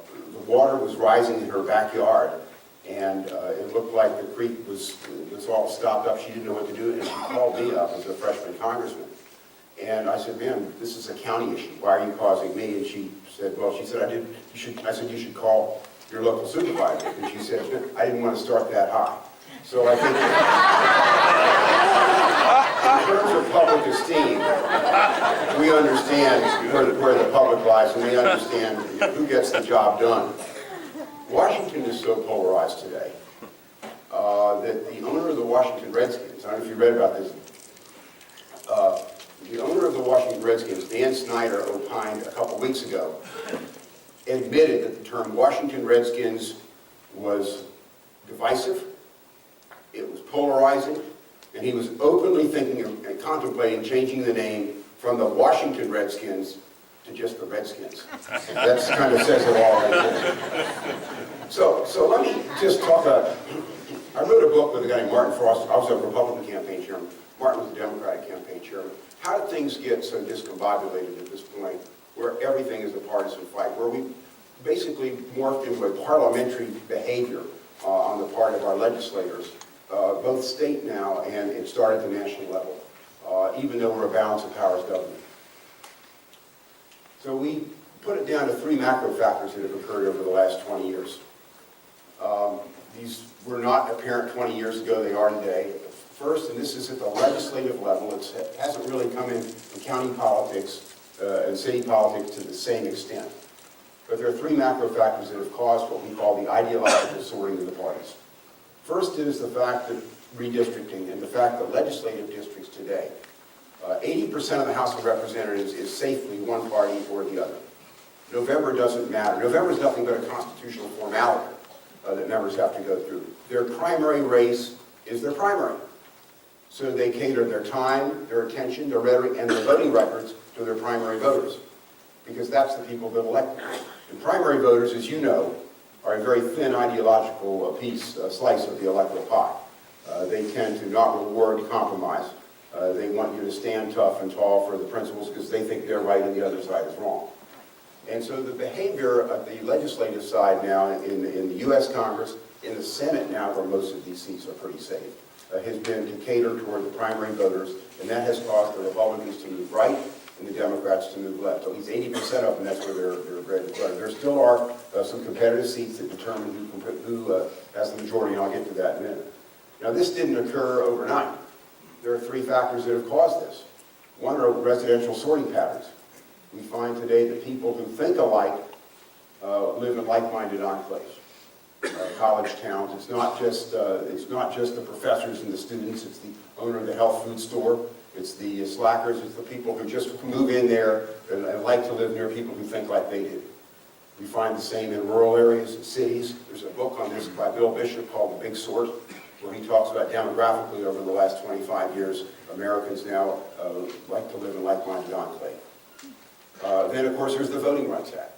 water was rising in her backyard, and it looked like the creek was all stopped up. She didn't know what to do, and she called me up as a freshman congressman. And I said, "Ma'am, this is a county issue. Why are you causing me?" And she said, "Well," she said, I said, "You should call your local supervisor." And she said, "I didn't want to start that high." So I think, in terms of public esteem, we understand where the public lies, and we understand who gets the job done. Washington is so polarized today that the owner of the Washington Redskins, I don't know if you read about this, the owner of the Washington Redskins, Dan Snyder, opined a couple weeks ago, admitted that the term Washington Redskins was divisive, it was polarizing, and he was openly thinking and contemplating changing the name from the Washington Redskins to just the Redskins. That kind of says it all right there. So let me just talk about, I wrote a book with a guy named Martin Frost. I was a Republican campaign chairman. Martin was a Democratic campaign chairman. How did things get so discombobulated at this point where everything is a partisan fight, where we basically morphed into a parliamentary behavior on the part of our legislators, both state now and it started at the national level, even though we're a balance of powers government. So we put it down to 3 macro factors that have occurred over the last 20 years. These were not apparent 20 years ago, they are today. First, and this is at the legislative level, it hasn't really come in county politics and city politics to the same extent. But there are 3 macro factors that have caused what we call the ideological sorting of the parties. First is the fact that redistricting and the fact that legislative districts today, 80% of the House of Representatives is safely one party or the other. November doesn't matter. November is nothing but a constitutional formality that members have to go through. Their primary race is their primary. So they cater their time, their attention, their rhetoric, and their voting records to their primary voters, because that's the people that elect them. And primary voters, as you know, are a very thin ideological slice of the electoral pie. They tend to not reward compromise. They want you to stand tough and tall for the principles because they think they're right and the other side is wrong. And so the behavior at the legislative side now in the U.S. Congress, in the Senate now, where most of these seats are pretty safe, has been to cater toward the primary voters, and that has caused the Republicans to move right and the Democrats to move left. At least 80% of them, that's where they're bread and butter. There still are some competitive seats that determine who has the majority, and I'll get to that in a minute. Now, this didn't occur overnight. There are 3 factors that have caused this. One are residential sorting patterns. We find today that people who think alike live in like-minded enclaves, college towns. It's not just the professors and the students. It's the owner of the health food store. It's the slackers. It's the people who just move in there and like to live near people who think like they do. We find the same in rural areas and cities. There's a book on this by Bill Bishop called The Big Sort, where he talks about demographically over the last 25 years, Americans now like to live in like-minded enclave. Then, of course, there's the Voting Rights Act.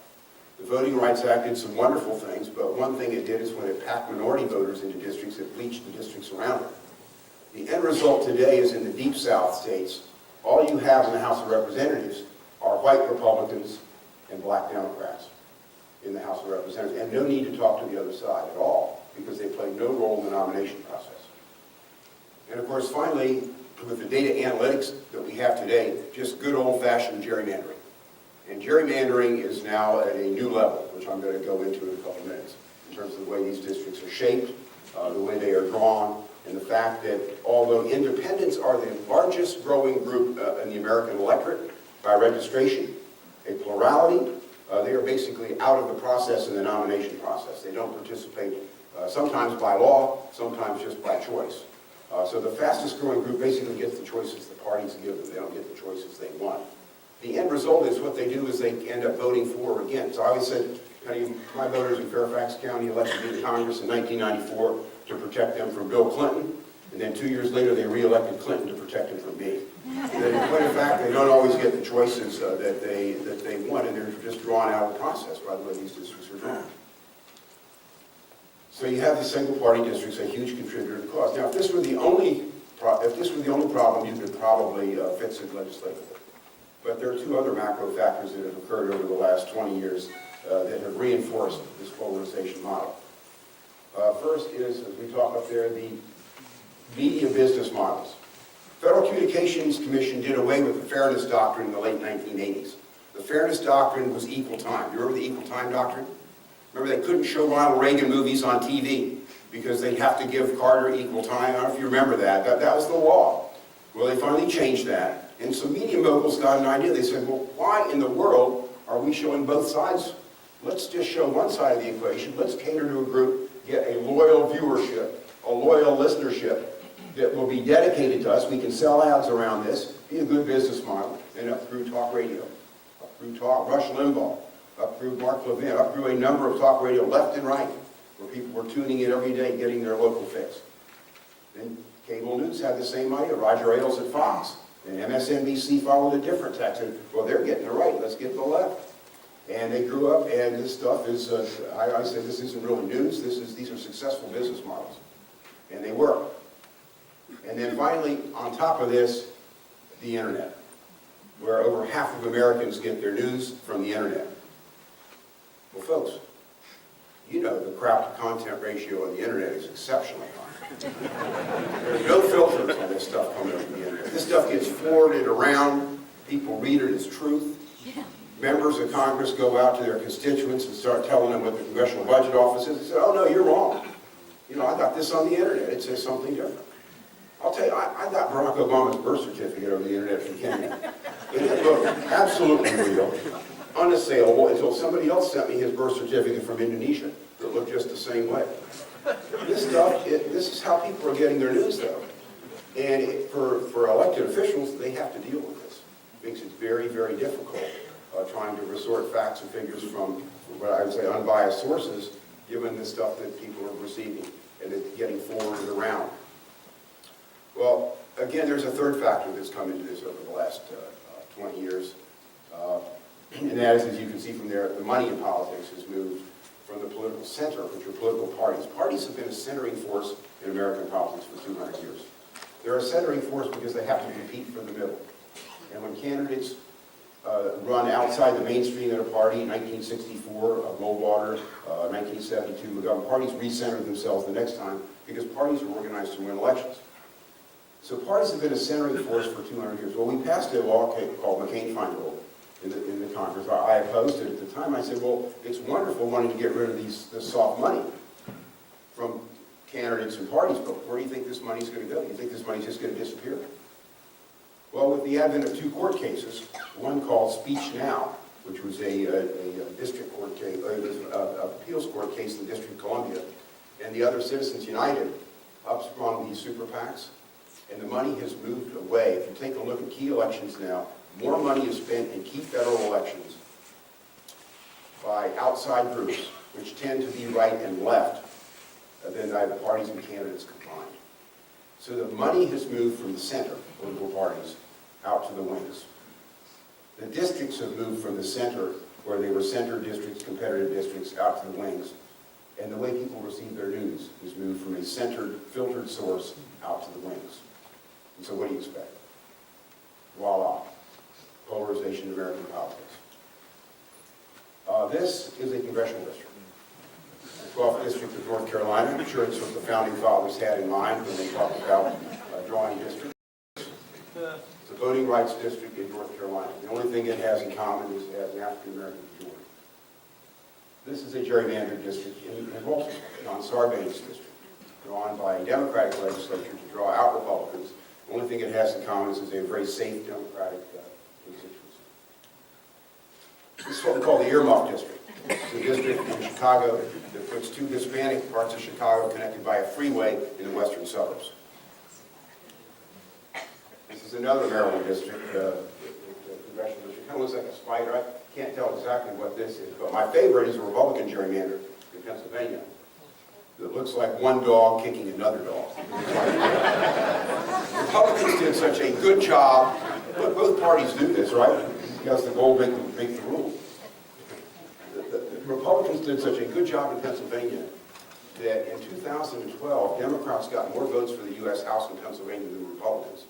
The Voting Rights Act did some wonderful things, but one thing it did is when it packed minority voters into districts, it bleached the districts around it. The end result today is in the Deep South states, all you have in the House of Representatives are white Republicans and black Democrats in the House of Representatives, and no need to talk to the other side at all, because they play no role in the nomination process. And of course, finally, with the data analytics that we have today, just good old-fashioned gerrymandering. And gerrymandering is now at a new level, which I'm going to go into in a couple minutes, in terms of the way these districts are shaped, the way they are drawn, and the fact that although independents are the largest growing group in the American electorate by registration, a plurality, they are basically out of the process in the nomination process. They don't participate, sometimes by law, sometimes just by choice. So the fastest growing group basically gets the choices the parties give them. They don't get the choices they want. The end result is what they do is they end up voting for or against. So I always said, my voters in Fairfax County elected me to Congress in 1994 to protect them from Bill Clinton, and then 2 years later they re-elected Clinton to protect him from me. And in point of fact, they don't always get the choices that they want, and they're just drawn out of the process by the way these districts are drawn. So you have the single-party districts, a huge contributor to the cause. Now, if this were the only problem, you could probably fix it legislatively. But there are two other macro factors that have occurred over the last 20 years that have reinforced this polarization model. First is, as we talk up there, the media business models. Federal Communications Commission did away with the fairness doctrine in the late 1980s. The fairness doctrine was equal time. You remember the equal time doctrine? Remember they couldn't show Ronald Reagan movies on TV because they'd have to give Carter equal time. I don't know if you remember that. That was the law. Well, they finally changed that. And so media moguls got an idea. They said, well, why in the world are we showing both sides? Let's just show one side of the equation. Let's cater to a group, get a loyal viewership, a loyal listenership that will be dedicated to us. We can sell ads around this, be a good business model, and up through talk radio, up through Rush Limbaugh, up through Mark Levin, up through a number of talk radio left and right, where people were tuning in every day, getting their local fix. Then cable news had the same idea. Roger Ailes at Fox. And MSNBC followed a different tack. Said, well, they're getting it right. Let's get the left. And they grew up, and this stuff is, I say this isn't really news. These are successful business models. And they work. And then finally, on top of this, the internet, where over half of Americans get their news from the internet. Well, folks, you know the crowd to content ratio on the internet is exceptionally high. There's no filters on this stuff coming up from the internet. This stuff gets forwarded around. People read it as truth. Members of Congress go out to their constituents and start telling them what the Congressional Budget Office is. They say, oh, no, you're wrong. You know, I got this on the internet. It says something different. I'll tell you, I got Barack Obama's birth certificate over the internet from Kenya. It looked absolutely real, unassailable, until somebody else sent me his birth certificate from Indonesia that looked just the same way. This stuff, this is how people are getting their news, though. And for elected officials, they have to deal with this. It makes it very, very difficult trying to resort facts and figures from what I would say unbiased sources, given the stuff that people are receiving and it's getting forwarded around. Well, again, there's a third factor that's come into this over the last 20 years. And that is, as you can see from there, the money in politics has moved from the political center, which are political parties. Parties have been a centering force in American politics for 200 years. They're a centering force because they have to compete for the middle. And when candidates run outside the mainstream of a party, 1964, Goldwater, 1972, McGovern, parties recenter themselves the next time because parties are organized to win elections. So parties have been a centering force for 200 years. Well, we passed a law called McCain-Feingold in the Congress. I opposed it at the time. I said, well, it's wonderful wanting to get rid of this soft money from candidates and parties, but where do you think this money's going to go? Do you think this money's just going to disappear? Well, with the advent of two court cases, one called Speech Now, which was a district court case, an appeals court case in the District of Columbia, and the other, Citizens United, upsprung these super PACs, and the money has moved away. If you take a look at key elections now, more money is spent in key federal elections by outside groups, which tend to be right and left, than by the parties and candidates combined. So the money has moved from the center, political parties, out to the wings. The districts have moved from the center, where they were center districts, competitive districts, out to the wings. And the way people receive their news is moved from a centered, filtered source out to the wings. And so what do you expect? Voila, polarization in American politics. This is a congressional district. The 12th District of North Carolina. I'm sure it's what the Founding Fathers had in mind when they talked about drawing districts. It's a voting rights district in North Carolina. The only thing it has in common is it has an African-American majority. This is a gerrymandered district in Baltimore, John Sarbanes' district, drawn by a Democratic legislature to draw out Republicans. The only thing it has in common is it's a very safe Democratic constituency. This is what we call the earmuff district. It's a district in Chicago that puts two Hispanic parts of Chicago connected by a freeway in the western suburbs. This is another Maryland district, congressional district. Kind of looks like a spider. I can't tell exactly what this is, but my favorite is a Republican gerrymander in Pennsylvania that looks like one dog kicking another dog. Republicans did such a good job. Look, both parties do this, right? Because the goal make the rules. The Republicans did such a good job in Pennsylvania that in 2012, Democrats got more votes for the U.S. House in Pennsylvania than Republicans.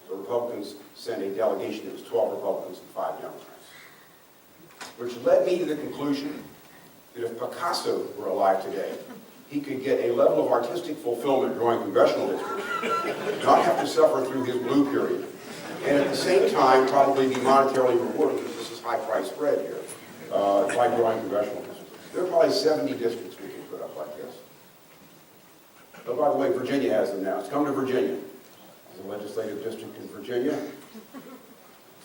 The Republicans sent a delegation that was 12 Republicans and 5 Democrats. Which led me to the conclusion that if Picasso were alive today, he could get a level of artistic fulfillment drawing congressional districts, not have to suffer through his blue period, and at the same time probably be monetarily rewarded, because this is high price spread here, by drawing congressional districts. There are probably 70 districts we can put up like this. But by the way, Virginia has them now. It's come to Virginia. There's a legislative district in Virginia,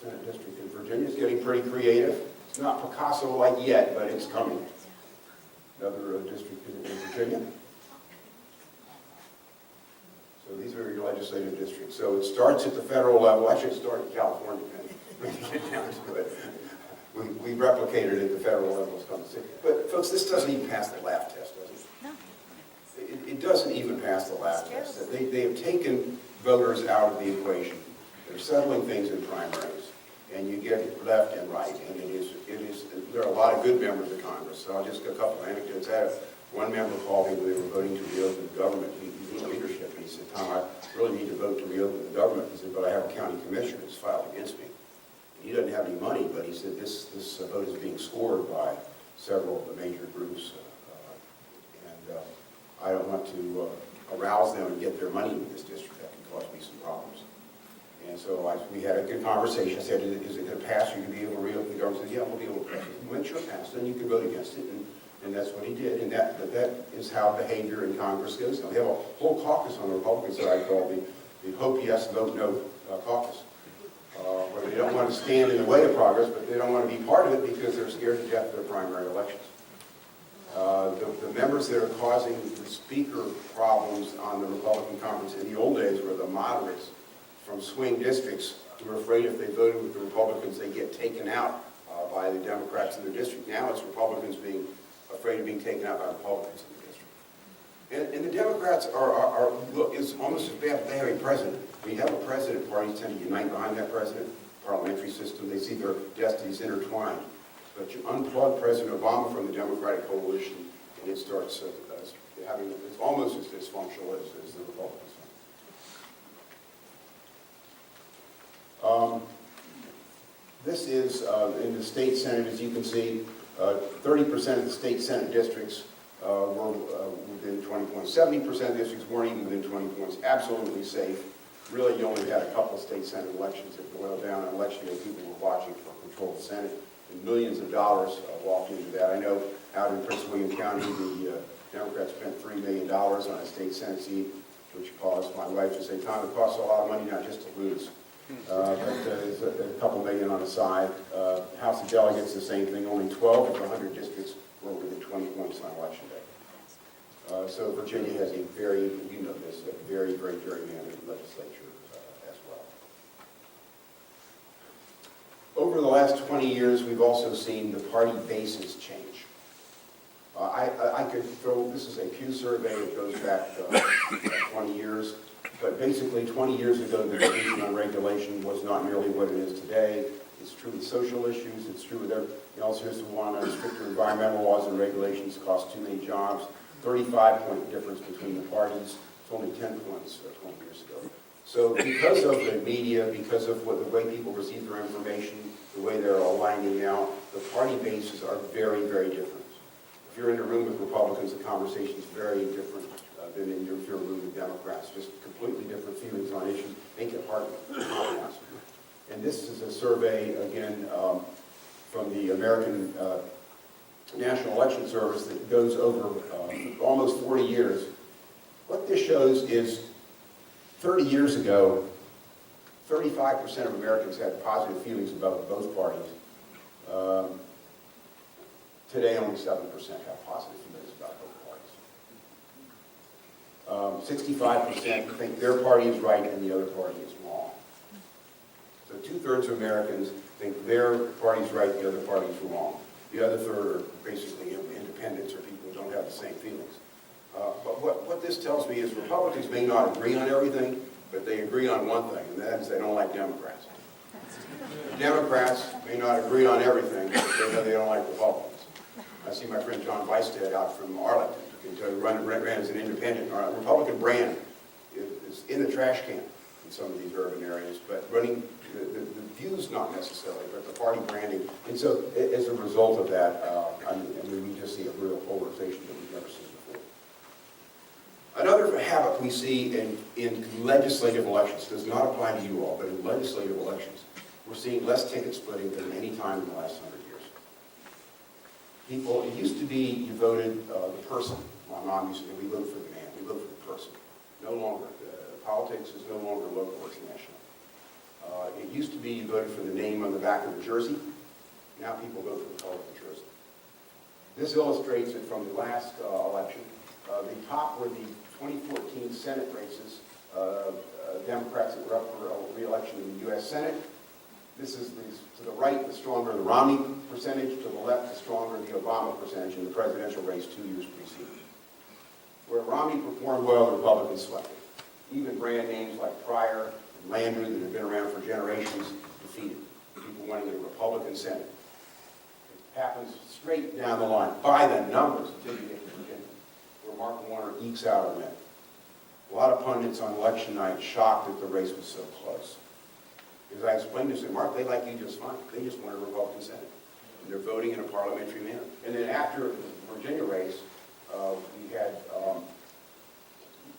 Senate district in Virginia. It's getting pretty creative. It's not Picasso-like yet, but it's coming. Another district in Virginia. So these are your legislative districts. So it starts at the federal level. Actually, it started in California, when you get down to it. We replicated it at the federal level. But folks, this doesn't even pass the laugh test, does it? No. It doesn't even pass the laugh test. They have taken voters out of the equation. They're settling things in primaries. And you get left and right, and there are a lot of good members of Congress. So I'll just get a couple of anecdotes. I had one member called me when they were voting to reopen the government. He's in leadership, and he said, "Tom, I really need to vote to reopen the government." He said, "But I have a county commissioner that's filed against me." And he doesn't have any money, but he said this vote is being scored by several of the major groups, and I don't want to arouse them and get their money in this district. That can cause me some problems. And so we had a good conversation. I said, "Is it going to pass? Are you going to be able to reopen the government?" He said, "Yeah, we'll be able to pass it." When it sure passed, then you can vote against it, and that's what he did. And that is how behavior in Congress goes. Now, we have a whole caucus on the Republican side called the Hope Yes, Vote No caucus, where they don't want to stand in the way of progress, but they don't want to be part of it because they're scared to death of their primary elections. The members that are causing the speaker problems on the Republican conference in the old days were the moderates from swing districts who were afraid if they voted with the Republicans, they'd get taken out by the Democrats in their district. Now it's Republicans being afraid of being taken out by Republicans in the district. And the Democrats look, it's almost as bad if they have a president. When you have a president, parties tend to unite behind that president. Parliamentary system, they see their destinies intertwined. But you unplug President Obama from the Democratic coalition, and it starts it's almost as dysfunctional as the Republicans. This is in the state Senate, as you can see, 30% of the state Senate districts were within 20 points. 70% of districts weren't even within 20 points. Absolutely safe. Really, you only had a couple of state Senate elections that boiled down on election day. People were watching for control of the Senate, and millions of dollars walked into that. I know out in Prince William County, the Democrats spent $3 million on a state Senate seat, which caused my wife to say, "Tom, it costs a lot of money now just to lose." But there's a couple million on the side. House of Delegates, the same thing. Only 12 of 100 districts were within 20 points on election day. So Virginia has a very, you know this, a very great gerrymandered legislature as well. Over the last 20 years, we've also seen the party bases change. I could throw, this is a Pew survey that goes back 20 years. But basically, 20 years ago, the division on regulation was not nearly what it is today. It's true with social issues. It's true with everything else. Here's the one on stricter environmental laws and regulations cost too many jobs. 35-point difference between the parties. It's only 10 points 20 years ago. So because of the media, because of the way people receive their information, the way they're aligning now, the party bases are very, very different. If you're in a room with Republicans, the conversation is very different than if you're in a room with Democrats. Just completely different feelings on issues, make it hard to compromise. And this is a survey, again, from the American National Election Service that goes over almost 40 years. What this shows is 30 years ago, 35% of Americans had positive feelings about both parties. Today, only 7% have positive feelings about both parties. 65% think their party is right and the other party is wrong. So 2/3 of Americans think their party's right, the other party's wrong. The other third are basically independents or people who don't have the same feelings. But what this tells me is Republicans may not agree on everything, but they agree on one thing, and that is they don't like Democrats. Democrats may not agree on everything, but they know they don't like Republicans. I see my friend John Weisted out from Arlington, who ran as an independent. Our Republican brand is in the trash can in some of these urban areas, but running the views not necessarily, but the party branding. And so as a result of that, we just see a real polarization that we've never seen before. Another habit we see in legislative elections, does not apply to you all, but in legislative elections, we're seeing less ticket splitting than any time in the last 100 years. People, it used to be you voted the person. My mom used to say, we vote for the man, we vote for the person. No longer. Politics is no longer local, it's national. It used to be you voted for the name on the back of the jersey. Now people vote for the color of the jersey. This illustrates it from the last election. The top were the 2014 Senate races, Democrats that were up for re-election in the U.S. Senate. This is to the right, the stronger the Romney percentage. To the left, the stronger the Obama percentage in the presidential race 2 years preceding. Where Romney performed well, the Republicans swept it. Even brand names like Pryor and Landry that have been around for generations defeated. People wanting a Republican Senate. It happens straight down the line, by the numbers, until you get to Virginia, where Mark Warner ekes out a win. A lot of pundits on election night shocked that the race was so close. As I explained to them, Mark, they like you just fine. They just want a Republican Senate. And they're voting in a parliamentary manner. And then after the Virginia race, we had,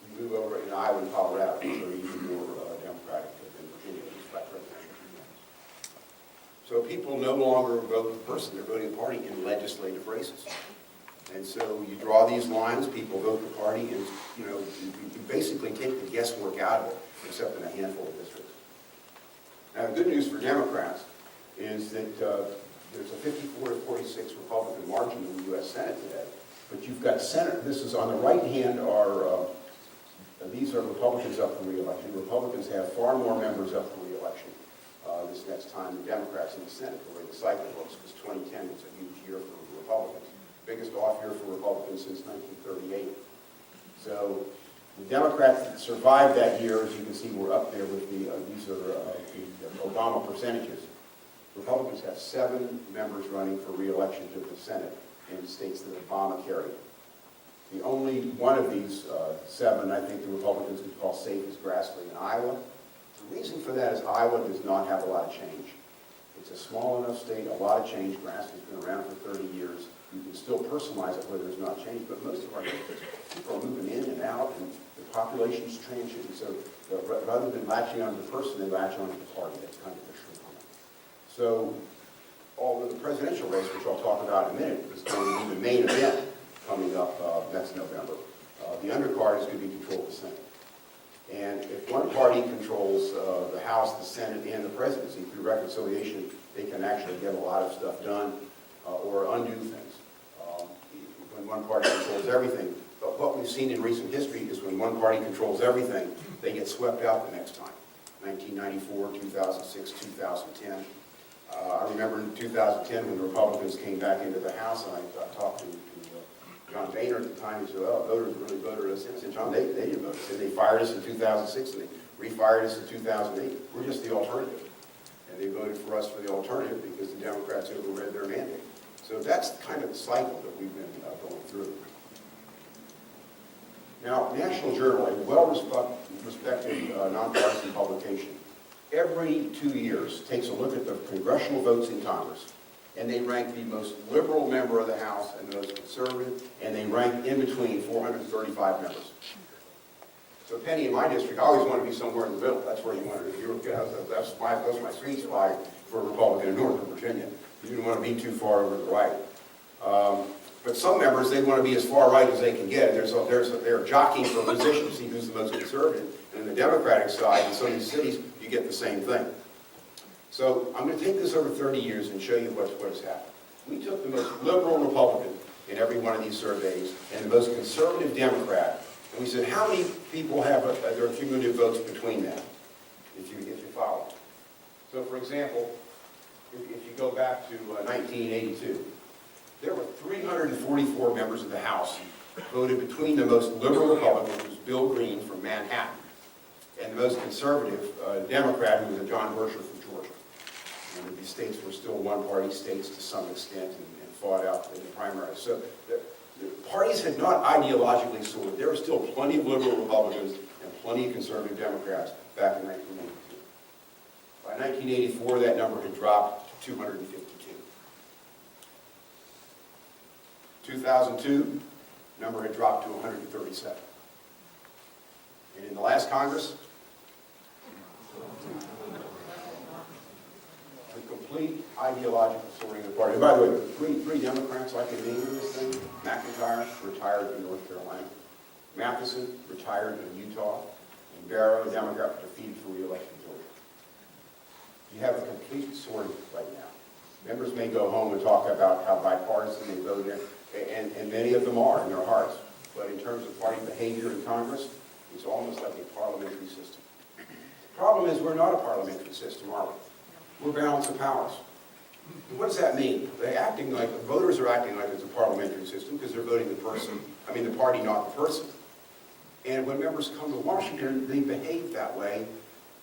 we moved over in Iowa and Colorado, so even more Democratic than Virginia, at least by presidential candidates. So people no longer vote the person, they're voting the party in legislative races. And so you draw these lines, people vote the party, and you basically take the guesswork out of it, except in a handful of districts. Now, the good news for Democrats is that there's a 54 to 46 Republican margin in the U.S. Senate today. But you've got Senate. This is on the right hand these are Republicans up for re-election. Republicans have far more members up for re-election this next time than Democrats in the Senate, the way the cycle looks, because 2010 was a huge year for Republicans. Biggest off year for Republicans since 1938. So the Democrats that survived that year, as you can see, were up there with these are the Obama percentages. Republicans have 7 members running for re-election to the Senate in states that Obama carried. The only one of these 7, I think the Republicans would call safe, is Grassley in Iowa. The reason for that is Iowa does not have a lot of change. It's a small enough state, a lot of change. Grassley's been around for 30 years. You can still personalize it where there's not change, but most of our districts, people are moving in and out, and the population's transitioning. So rather than latching onto the person, they latch onto the party. That's kind of the truth on it. So, although the presidential race, which I'll talk about in a minute, is going to be the main event coming up next November, the undercard is going to be control of the Senate. And if one party controls the House, the Senate, and the presidency through reconciliation, they can actually get a lot of stuff done or undo things. When one party controls everything. But what we've seen in recent history is when one party controls everything, they get swept out the next time. 1994, 2006, 2010. I remember in 2010 when the Republicans came back into the House, and I talked to John Boehner at the time. He said, "Oh, voters really voted us in." I said, "John, they didn't vote us in. They fired us in 2006, and they refired us in 2008. We're just the alternative." And they voted for us for the alternative because the Democrats overread their mandate. So that's kind of the cycle that we've been going through. Now, National Journal, a well-respected nonpartisan publication, every 2 years takes a look at the congressional votes in Congress, and they rank the most liberal member of the House and the most conservative, and they rank in between 435 members. So Penny, in my district, I always want to be somewhere in the middle. That's where you want to be. That's my sweet spot for a Republican in Northern Virginia. You don't want to be too far over to the right. But some members, they want to be as far right as they can get. They're jockeying for position to see who's the most conservative. And in the Democratic side, in some of these cities, you get the same thing. So I'm going to take this over 30 years and show you what has happened. We took the most liberal Republican in every one of these surveys and the most conservative Democrat, and we said, how many people have their cumulative votes between them, if you follow? So for example, if you go back to 1982, there were 344 members of the House voted between the most liberal Republican, who was Bill Green from Manhattan, and the most conservative Democrat, who was John Berkshire from Georgia. And these states were still one-party states to some extent and fought out in the primaries. So the parties had not ideologically sorted. There were still plenty of liberal Republicans and plenty of conservative Democrats back in 1982. By 1984, that number had dropped to 252. 2002, the number had dropped to 137. And in the last Congress, the complete ideological sorting of the party. And by the way, three Democrats I can name in this thing: McIntyre, retired in North Carolina; Matheson, retired in Utah; and Barrow, a Democrat, defeated for re-election in Georgia. You have a complete sorting right now. Members may go home and talk about how bipartisan they vote in, and many of them are in their hearts. But in terms of party behavior in Congress, it's almost like a parliamentary system. The problem is we're not a parliamentary system, are we? We're balance of powers. And what does that mean? Voters are acting like it's a parliamentary system because they're voting the party, not the person. And when members come to Washington, they behave that way,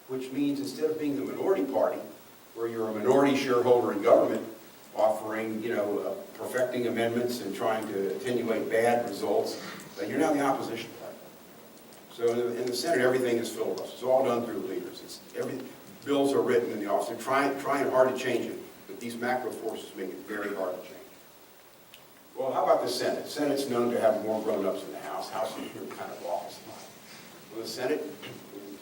which means instead of being the minority party, where you're a minority shareholder in government, offering, perfecting amendments and trying to attenuate bad results, you're now the opposition party. So in the Senate, everything is filibuster. It's all done through leaders. Bills are written in the office. They're trying hard to change it, but these macro forces make it very hard to change. Well, how about the Senate? The Senate's known to have more grown-ups in the House. House is kind of office-like. Well, the Senate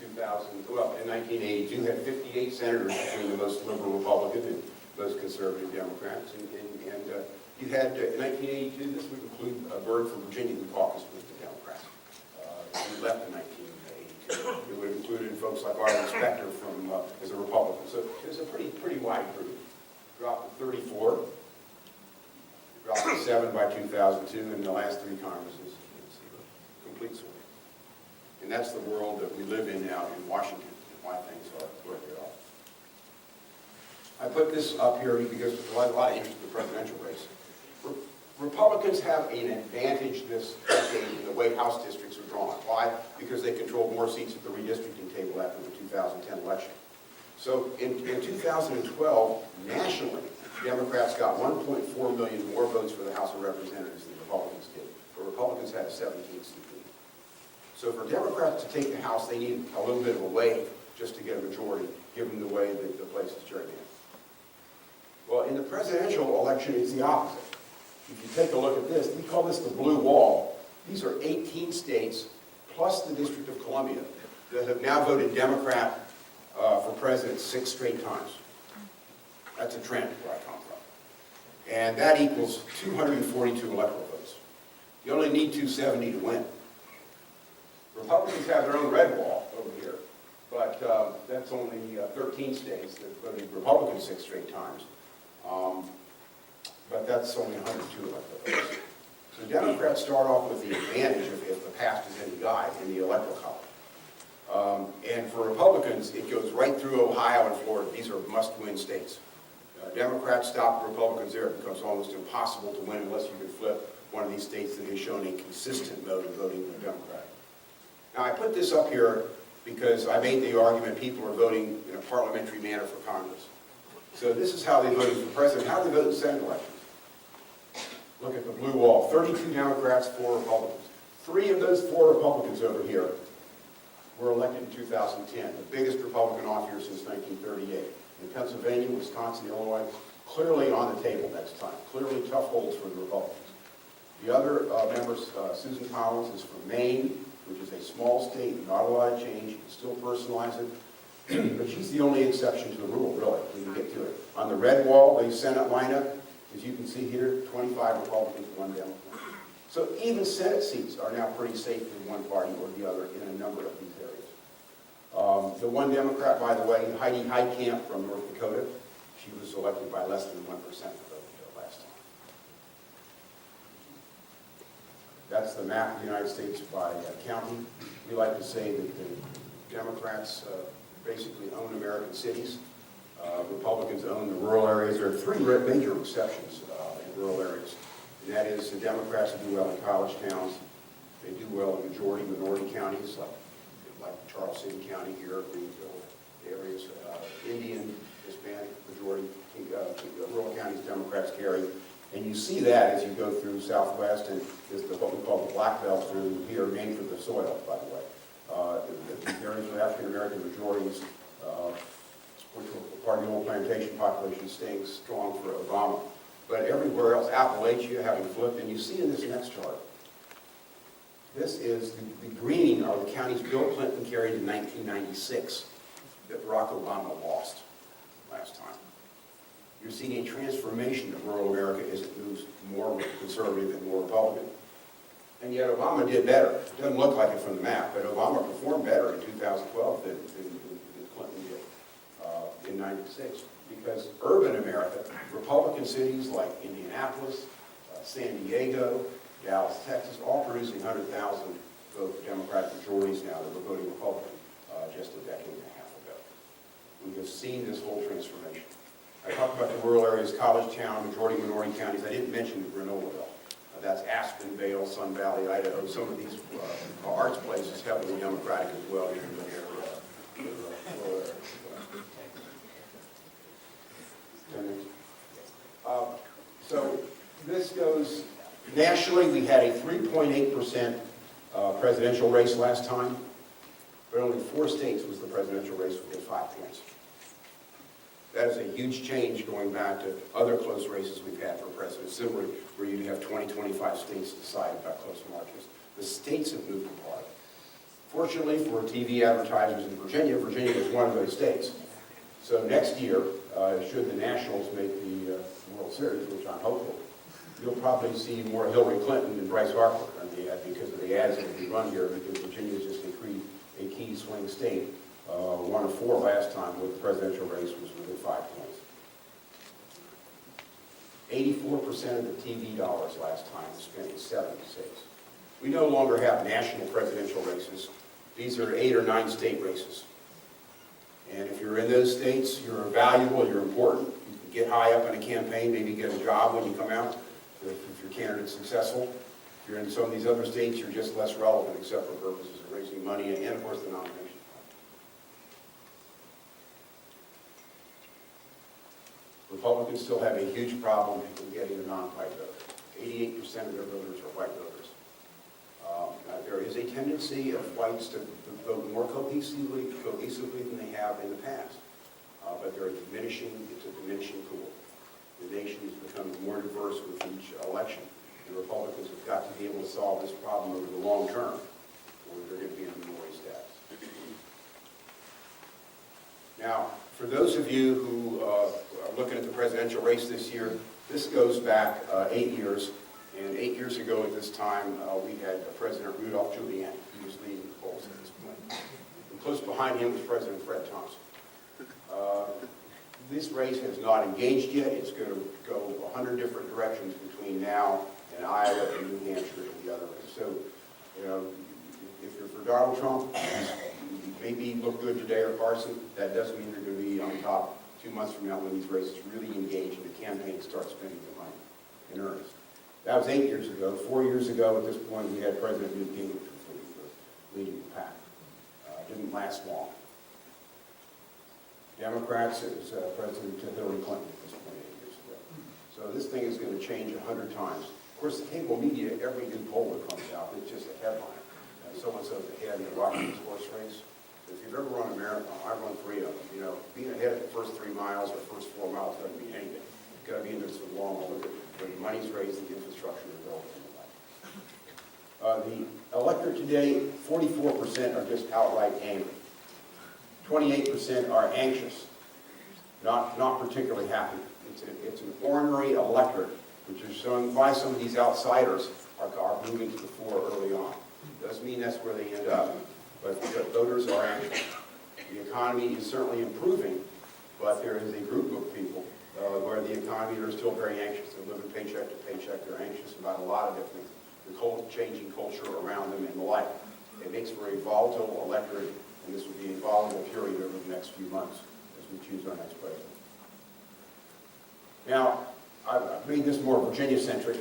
in 1982 had 58 senators between the most liberal Republican and most conservative Democrats. And you had, in 1982, this would include a bird from Virginia who caucused with the Democrats. He left in 1982. It would have included folks like Arlen Specter as a Republican. So it was a pretty wide group. Dropped to 34. Dropped to 7 by 2002, and the last three Congresses, complete sorting. And that's the world that we live in now in Washington, and why things are where they are. I put this up here because there's a lot of interest in the presidential race. Republicans have an advantage this decade in the way House districts are drawn. Why? Because they controlled more seats at the redistricting table after the 2010 election. So in 2012, nationally, Democrats got 1.4 million more votes for the House of Representatives than Republicans did. But Republicans had a 17-seat lead. So for Democrats to take the House, they need a little bit of a wave just to get a majority, given the way that the place is gerrymandered. Well, in the presidential election, it's the opposite. If you take a look at this, we call this the blue wall. These are 18 states, plus the District of Columbia, that have now voted Democrat for president 6 straight times. That's a trend where I come from. And that equals 242 electoral votes. You only need 270 to win. Republicans have their own red wall over here, but that's only 13 states that voted Republican 6 straight times. But that's only 102 electoral votes. So Democrats start off with the advantage if the past is any guide in the electoral college. And for Republicans, it goes right through Ohio and Florida. These are must-win states. Democrats stop the Republicans there. It becomes almost impossible to win unless you can flip one of these states that has shown a consistent mode of voting for Democrat. Now, I put this up here because I made the argument people are voting in a parliamentary manner for Congress. So this is how they voted for president. How do they vote in Senate elections? Look at the blue wall. 32 Democrats, 4 Republicans. 3 of those 4 Republicans over here were elected in 2010, the biggest Republican off year since 1938. In Pennsylvania, Wisconsin, Illinois, clearly on the table next time. Clearly tough holds for the Republicans. The other members, Susan Collins is from Maine, which is a small state, not a lot of change. You can still personalize it. But she's the only exception to the rule, really, when you get to it. On the red wall, the Senate lineup, as you can see here, 25 Republicans, 1 Democrat. So even Senate seats are now pretty safe in one party or the other in a number of these areas. The 1 Democrat, by the way, Heidi Heitkamp from North Dakota, she was elected by less than 1% of the vote last time. That's the map of the United States by county. We like to say that the Democrats basically own American cities. Republicans own the rural areas. There are 3 major exceptions in rural areas. And that is the Democrats do well in college towns. They do well in majority minority counties like Charles City County here, Greenville, areas, Indian, Hispanic, majority, rural counties, Democrats carry. And you see that as you go through Southwest and what we call the Black Belt through here, named for the soil, by the way. The areas with African-American majorities, which were part of the old plantation population, staying strong for Obama. But everywhere else, Appalachia having flipped, and you see in this next chart, this is the green are the counties Bill Clinton carried in 1996 that Barack Obama lost last time. You're seeing a transformation of rural America as it moves more conservative and more Republican. And yet Obama did better. It doesn't look like it from the map, but Obama performed better in 2012 than Clinton did in 96. Because urban America, Republican cities like Indianapolis, San Diego, Dallas, Texas, all producing 100,000 vote Democratic majorities now that were voting Republican just a decade and a half ago. We have seen this whole transformation. I talked about the rural areas, college town, majority minority counties. I didn't mention Grenobleville. That's Aspen, Vale, Sun Valley, Idaho. Some of these arts places heavily Democratic as well, even though they're rural areas. So this goes, nationally we had a 3.8% presidential race last time, but only 4 states was the presidential race within 5 points. That is a huge change going back to other close races we've had for president, similarly where you have 20, 25 states decide by close margins. The states have moved apart. Fortunately for TV advertisers in Virginia, Virginia was one of those states. So next year, should the Nationals make the World Series, which I'm hopeful, you'll probably see more Hillary Clinton than Bryce Harper on the ad because of the ads that will be run here, because Virginia is just a key swing state. 1 of 4 last time with the presidential race was within 5 points. 84% of the TV dollars last time was spent in 7 states. We no longer have national presidential races. These are 8 or 9 state races. And if you're in those states, you're valuable, you're important. You can get high up in a campaign, maybe get a job when you come out, if your candidate's successful. If you're in some of these other states, you're just less relevant except for purposes of raising money and of course, the nomination. Republicans still have a huge problem in getting a non-white vote. 88% of their voters are white voters. There is a tendency of whites to vote more cohesively than they have in the past. But it's a diminishing pool. The nation is becoming more diverse with each election. The Republicans have got to be able to solve this problem over the long term, or they're going to be in minority status. Now, for those of you who are looking at the presidential race this year, this goes back 8 years. And 8 years ago at this time, we had President Rudolph Giuliani. He was leading the polls at this point. And close behind him was President Fred Thompson. This race has not engaged yet. It's going to go 100 different directions between now and Iowa and New Hampshire and the other ones. So, you know, if you're for Donald Trump, maybe look good today or Carson, that doesn't mean they're going to be on top 2 months from now when these races really engage and the campaign starts spending the money in earnest. That was 8 years ago. 4 years ago, at this point, we had President Newt Gingrich leading the pack. Didn't last long. Democrats, it was President Hillary Clinton at this point 8 years ago. So this thing is going to change 100 times course, the cable media, every new poll that comes out, it's just a headline. So-and-so's ahead in the Rockies horse race. If you've ever run a marathon, I run 3 of them, you know, being ahead of the first 3 miles or first 4 miles doesn't mean anything. You've got to be in this for the long haul. The money's raised, the infrastructure is built, and the like. The electorate today, 44% are just outright angry. 28% are anxious, not particularly happy. It's an ornery electorate, which is shown why some of these outsiders are moving to the fore early on. Doesn't mean that's where they end up, but voters are anxious. The economy is certainly improving, but there is a group of people where the economy are still very anxious. They're living paycheck to paycheck. They're anxious about a lot of different things. The changing culture around them and the like. It makes for a volatile electorate, and this will be a volatile period over the next few months as we choose our next president. Now, I've made this more Virginia-centric.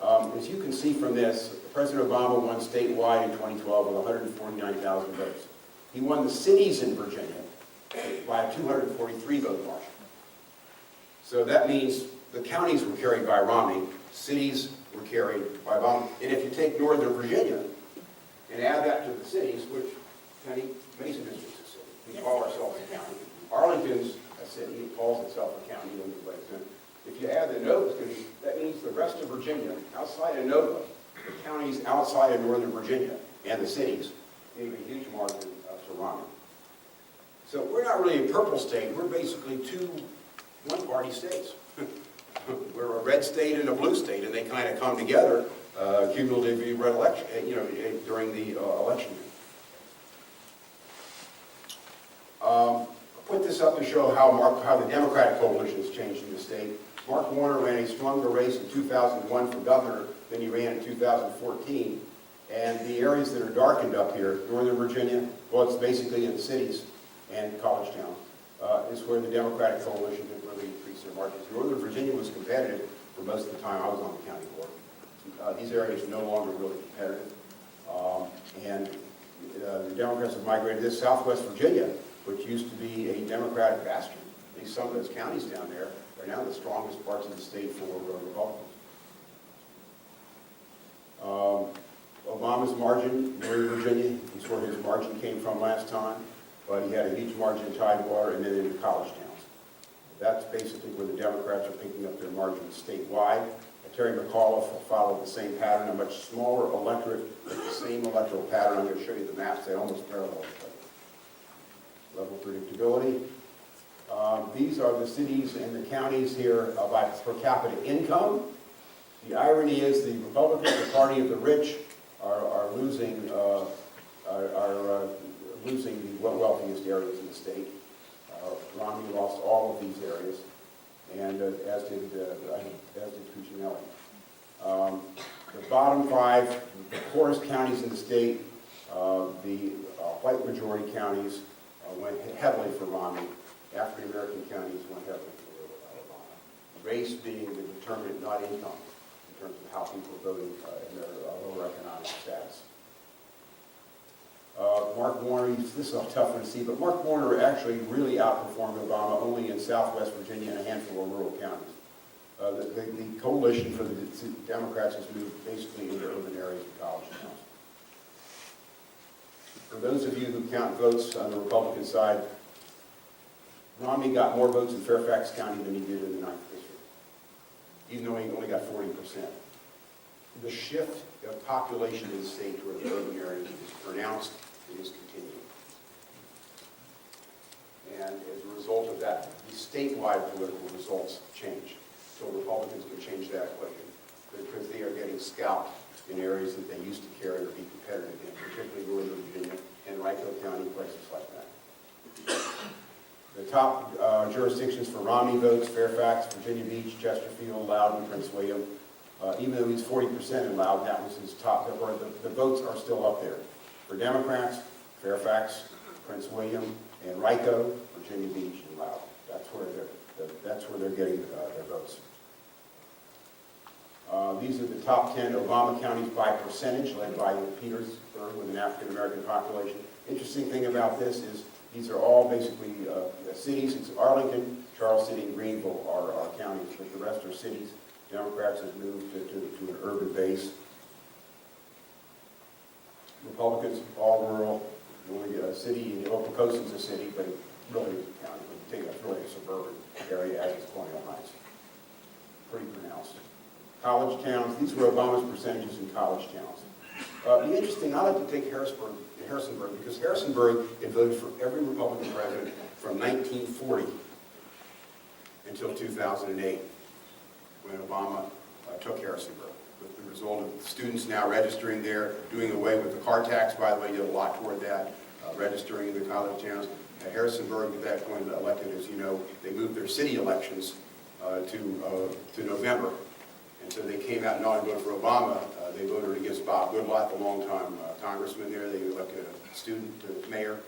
As you can see from this, President Obama won statewide in 2012 with 149,000 votes. He won the cities in Virginia by a 243 vote margin. So that means the counties were carried by Romney, cities were carried by Obama. And if you take Northern Virginia and add that to the cities, which Mason District's a city, we call ourselves a county. Arlington's a city, it calls itself a county. If you add the Nova, that means the rest of Virginia, outside of Nova, the counties outside of Northern Virginia and the cities, gave a huge margin to Romney. So we're not really a purple state. We're basically 2 one-party states. We're a red state and a blue state, and they kind of come together cumulatively during the election year. I'll put this up to show how the Democratic coalition has changed in the state. Mark Warner ran a stronger race in 2001 for governor than he ran in 2014. And the areas that are darkened up here, Northern Virginia, well, it's basically in cities and college towns, is where the Democratic coalition did really increase their margins. Northern Virginia was competitive for most of the time I was on the county board. These areas are no longer really competitive. The Democrats have migrated this. Southwest Virginia, which used to be a Democratic bastion, at least some of those counties down there, are now the strongest parts of the state for Republicans. Obama's margin, Northern Virginia, is where his margin came from last time, but he had a huge margin in Tidewater and then in the college towns. That's basically where the Democrats are picking up their margins statewide. Terry McAuliffe followed the same pattern, a much smaller electorate with the same electoral pattern. I'm going to show you the maps. They almost parallel each other. Level predictability. These are the cities and the counties here by per capita income. The irony is the Republicans, the party of the rich, are losing losing the wealthiest areas in the state. Romney lost all of these areas, and as did Cuccinelli. The bottom 5, the poorest counties in the state, the white majority counties went heavily for Romney. African American counties went heavily for Obama. Race being the determinant, not income, in terms of how people are voting in their lower economic status. Mark Warner, this is a tough one to see, but Mark Warner actually really outperformed Obama only in Southwest Virginia and a handful of rural counties. The coalition for the Democrats has moved basically into urban areas and college towns. For those of you who count votes on the Republican side, Romney got more votes in Fairfax County than he did in the 9th district, even though he only got 40%. The shift of population in the state toward the urban areas is pronounced and is continuing. And as a result of that, the statewide political results change. So Republicans can change that equation because they are getting scalped in areas that they used to carry or be competitive in, particularly Northern Virginia and RICO County, places like that. The top jurisdictions for Romney votes: Fairfax, Virginia Beach, Chesterfield, Loudoun, Prince William. Even though he's 40% in Loudoun, that was his top. The votes are still up there. For Democrats, Fairfax, Prince William, and RICO, Virginia Beach, and Loudoun. That's where they're getting their votes. These are the top 10 Obama counties by percentage, led by Petersburg with an African American population. Interesting thing about this is these are all basically cities. It's Arlington, Charles City, and Greenville are counties, but the rest are cities. Democrats have moved to base. Republicans, all rural, really a city, you know, Pocosin's a city, but it really is a county. But you take it's really a suburban area as is Colonial Heights. Pretty pronounced. College towns, these were Obama's percentages in college towns. The interesting, I like to take Harrisonburg because Harrisonburg had voted for every Republican president from 1940 until 2008, when Obama took Harrisonburg. With the result of students now registering there, doing away with the car tax, by the way, did a lot toward that, registering in the college towns. Harrisonburg at that point elected, as you know, they moved their city elections to November. And so they came out not only voted for Obama, they voted against Bob Goodlatte, the longtime congressman there. They elected a student to mayor.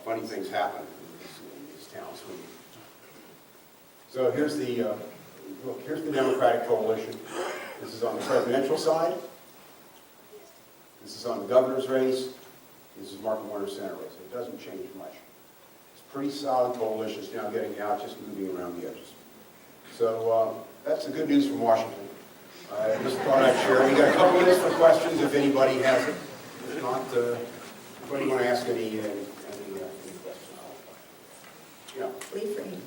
Funny things happen in these towns. So here's the Democratic coalition. This is on the presidential side. This is on the governor's race. This is Martha Warner's Senate race. It doesn't change much. It's a pretty solid coalition. It's now getting out, just moving around the edges. So that's the good news from Washington. I just thought I'd share. We got a couple minutes for questions if anybody has it. If not, anybody want to ask any questions? Yeah. Leave for me.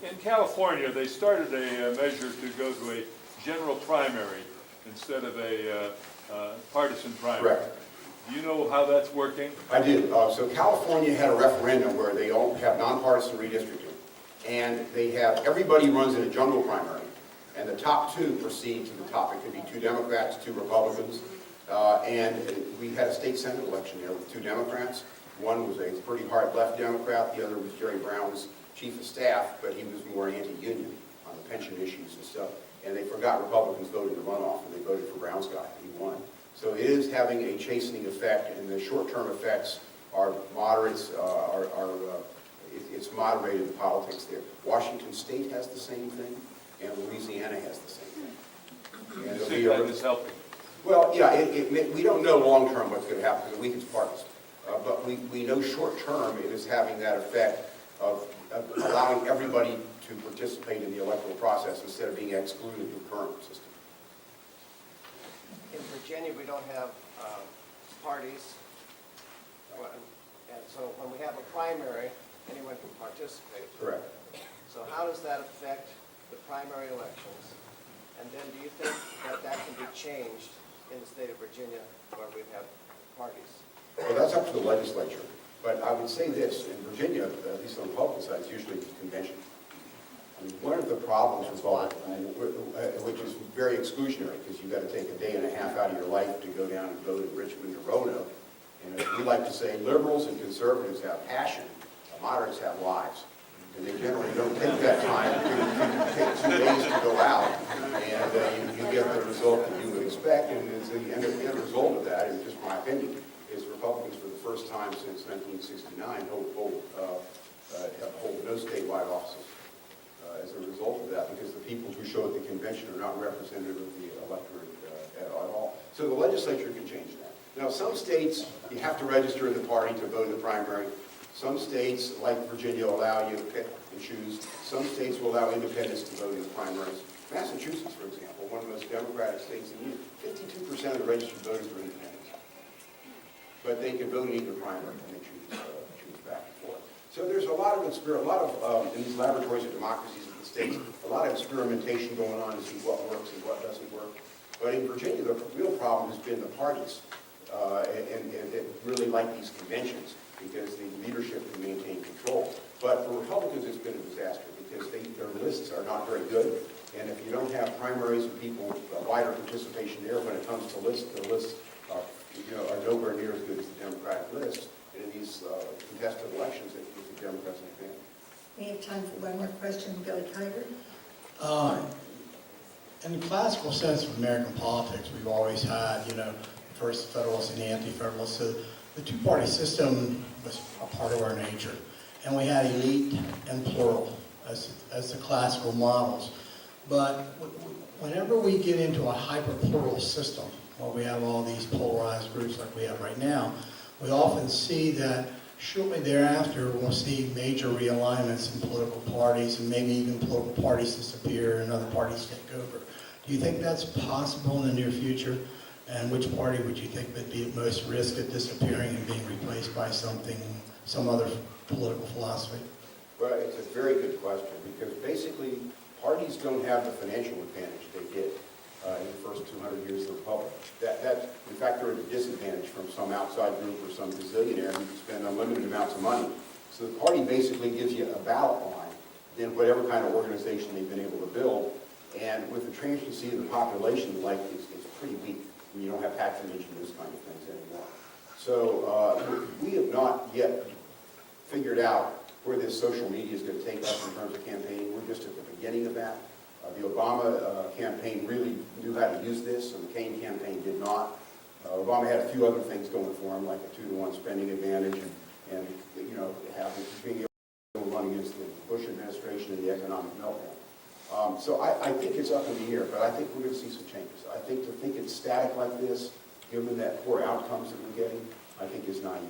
In California, they started a measure to go to a general primary instead of a partisan primary. Correct. Do you know how that's working? I do. So California had a referendum where they all have nonpartisan redistricting, and they have everybody runs in a jungle primary, and the top two proceed to the top. It could be 2 Democrats, 2 Republicans, and we had a state senate election there with 2 Democrats. One was a pretty hard left Democrat, the other was Jerry Brown's chief of staff, but he was more anti-union on the pension issues and stuff. And they forgot Republicans voted in the runoff, and they voted for Brown's guy. He won. So it is having a chastening effect, and the short-term effects are moderates. It's moderated the politics there. Washington State has the same thing, and Louisiana has the same thing. And You think that is helping? Well, yeah, we don't know long-term what's going to happen because it weakens parties. But we know short-term it is having that effect of allowing everybody to participate in the electoral process instead of being excluded in the current system. In Virginia, we don't have parties, and so when we have a primary, anyone can participate. Correct. So how does that affect the primary elections? And then do you think that that can be changed in the state of Virginia where we have parties? Well, that's up to the legislature. But I would say this, in Virginia, at least on the Republican side, it's usually the convention. I mean, one of the problems with which is very exclusionary, because you've got to take a day and a half out of your life to go down and vote in Richmond or Roanoke. And we like to say liberals and conservatives have passion, moderates have lives. And they generally don't take that time. You take 2 days to go out, and you get the result that you would expect. And it's the end result of that, and just my opinion, is Republicans for the first time since 1969 hold no statewide offices as a result of that, because the people who show at the convention are not representative of the electorate at all. So the legislature can change that. Now, some states, you have to register in the party to vote in the primary. Some states, like Virginia, allow you to pick and choose. Some states will allow independents to vote in the primaries. Massachusetts, for example, one of the most democratic states in the Union, 52% of the registered voters are independents. But they can vote in either primary and they choose back and forth. So there's a lot of in these laboratories of democracies in the states, a lot of experimentation going on to see what works and what doesn't work. But in Virginia, the real problem has been the parties, and they really like these conventions because the leadership can maintain control. But for Republicans, it's been a disaster because their lists are not very good. And if you don't have primaries and people, wider participation there when it comes to lists, the lists are nowhere near as good as the Democratic list. And in these contested elections, it gives the Democrats an advantage. We have time for one more question. Billy Kiger. In the classical sense of American politics, we've always had, first Federalists and the Anti-Federalists. So the two-party system was a part of our nature. And we had elite and plural as the classical models. But whenever we get into a hyper-plural system, where we have all these polarized groups like we have right now, we often see that shortly thereafter we'll see major realignments in political parties and maybe even political parties disappear and other parties take over. Do you think that's possible in the near future? And which party would you think would be at most risk of disappearing and being replaced by some other political philosophy? Well, it's a very good question, because basically parties don't have the financial advantage they did in the first 200 years of the Republic. In fact, they're at a disadvantage from some outside group or some gazillionaire who can spend unlimited amounts of money. So the party basically gives you a ballot line, then whatever kind of organization they've been able to build. And with the transiency of the population, like it's pretty weak, and you don't have patronage and those kind of things anymore. So we have not yet figured out where this social media is going to take us in terms of campaigning. We're just at the beginning of that. The Obama campaign really knew how to use this, and the Kane campaign did not. Obama had a few other things going for him, like a 2-to-1 spending advantage, and being able to run against the Bush administration and the economic meltdown. So I think it's up in the air, but I think we're going to see some changes. I think to think it's static like this, given that poor outcomes that we're getting, I think is naive.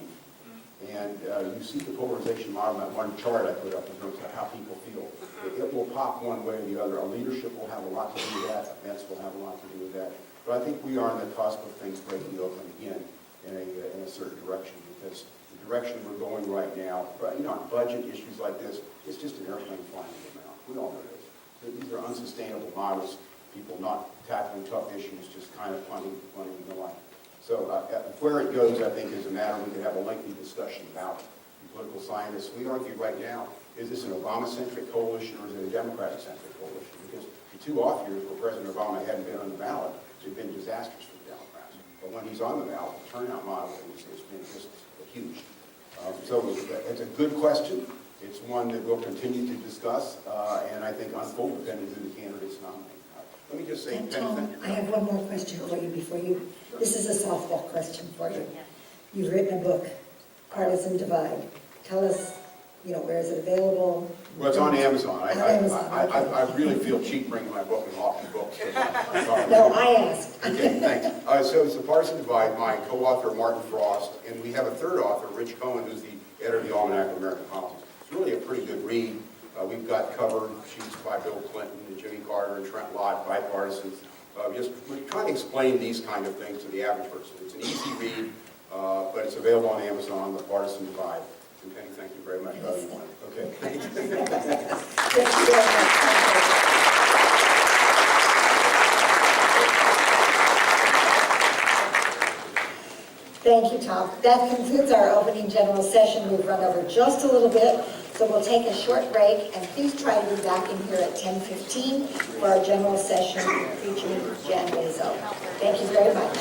And you see the polarization model, that one chart I put up in terms of how people feel. It will pop one way or the other. Our leadership will have a lot to do with that. Events will have a lot to do with that. But I think we are on the cusp of things breaking open again in a certain direction, because the direction we're going right now, on budget issues like this, it's just an airplane flying in the mouth. We all know this. These are unsustainable models. People not tackling tough issues, just kind of funding the line. So where it goes, I think, is a matter we could have a lengthy discussion about. Political scientists, we argue right now, is this an Obama-centric coalition or is it a Democratic-centric coalition? Because the 2 off years where President Obama hadn't been on the ballot, it's been disastrous for the Democrats. But when he's on the ballot, the turnout model has been just huge. So it's a good question. It's one that we'll continue to discuss, and I think unfold depending on the candidates nominated. Let me just say, And Tom, I have one more question for you before you. This is a softball question for you. You've written a book, Partisan Divide. Tell us, where is it available? Well, it's on Amazon. Amazon. I really feel cheap bringing my book and auction books. No, I asked. Okay, thanks. So it's The Partisan Divide, my co-author Martin Frost, and we have a third author, Rich Cohen, who's the editor of the Almanac of American Politics. It's really a pretty good read. We've got covered sheets by Bill Clinton and Jimmy Carter and Trent Lott, bipartisans. We're trying to explain these kind of things to the average person. It's an easy read, but it's available on Amazon, The Partisan Divide. And Penny, thank you very much. Okay, thanks. Thank you, Tom. That concludes our opening general session. We've run over just a little bit, so we'll take a short break, and please try to be back in here at 10:15 for our general session featuring Jan Bezos. Thank you very much.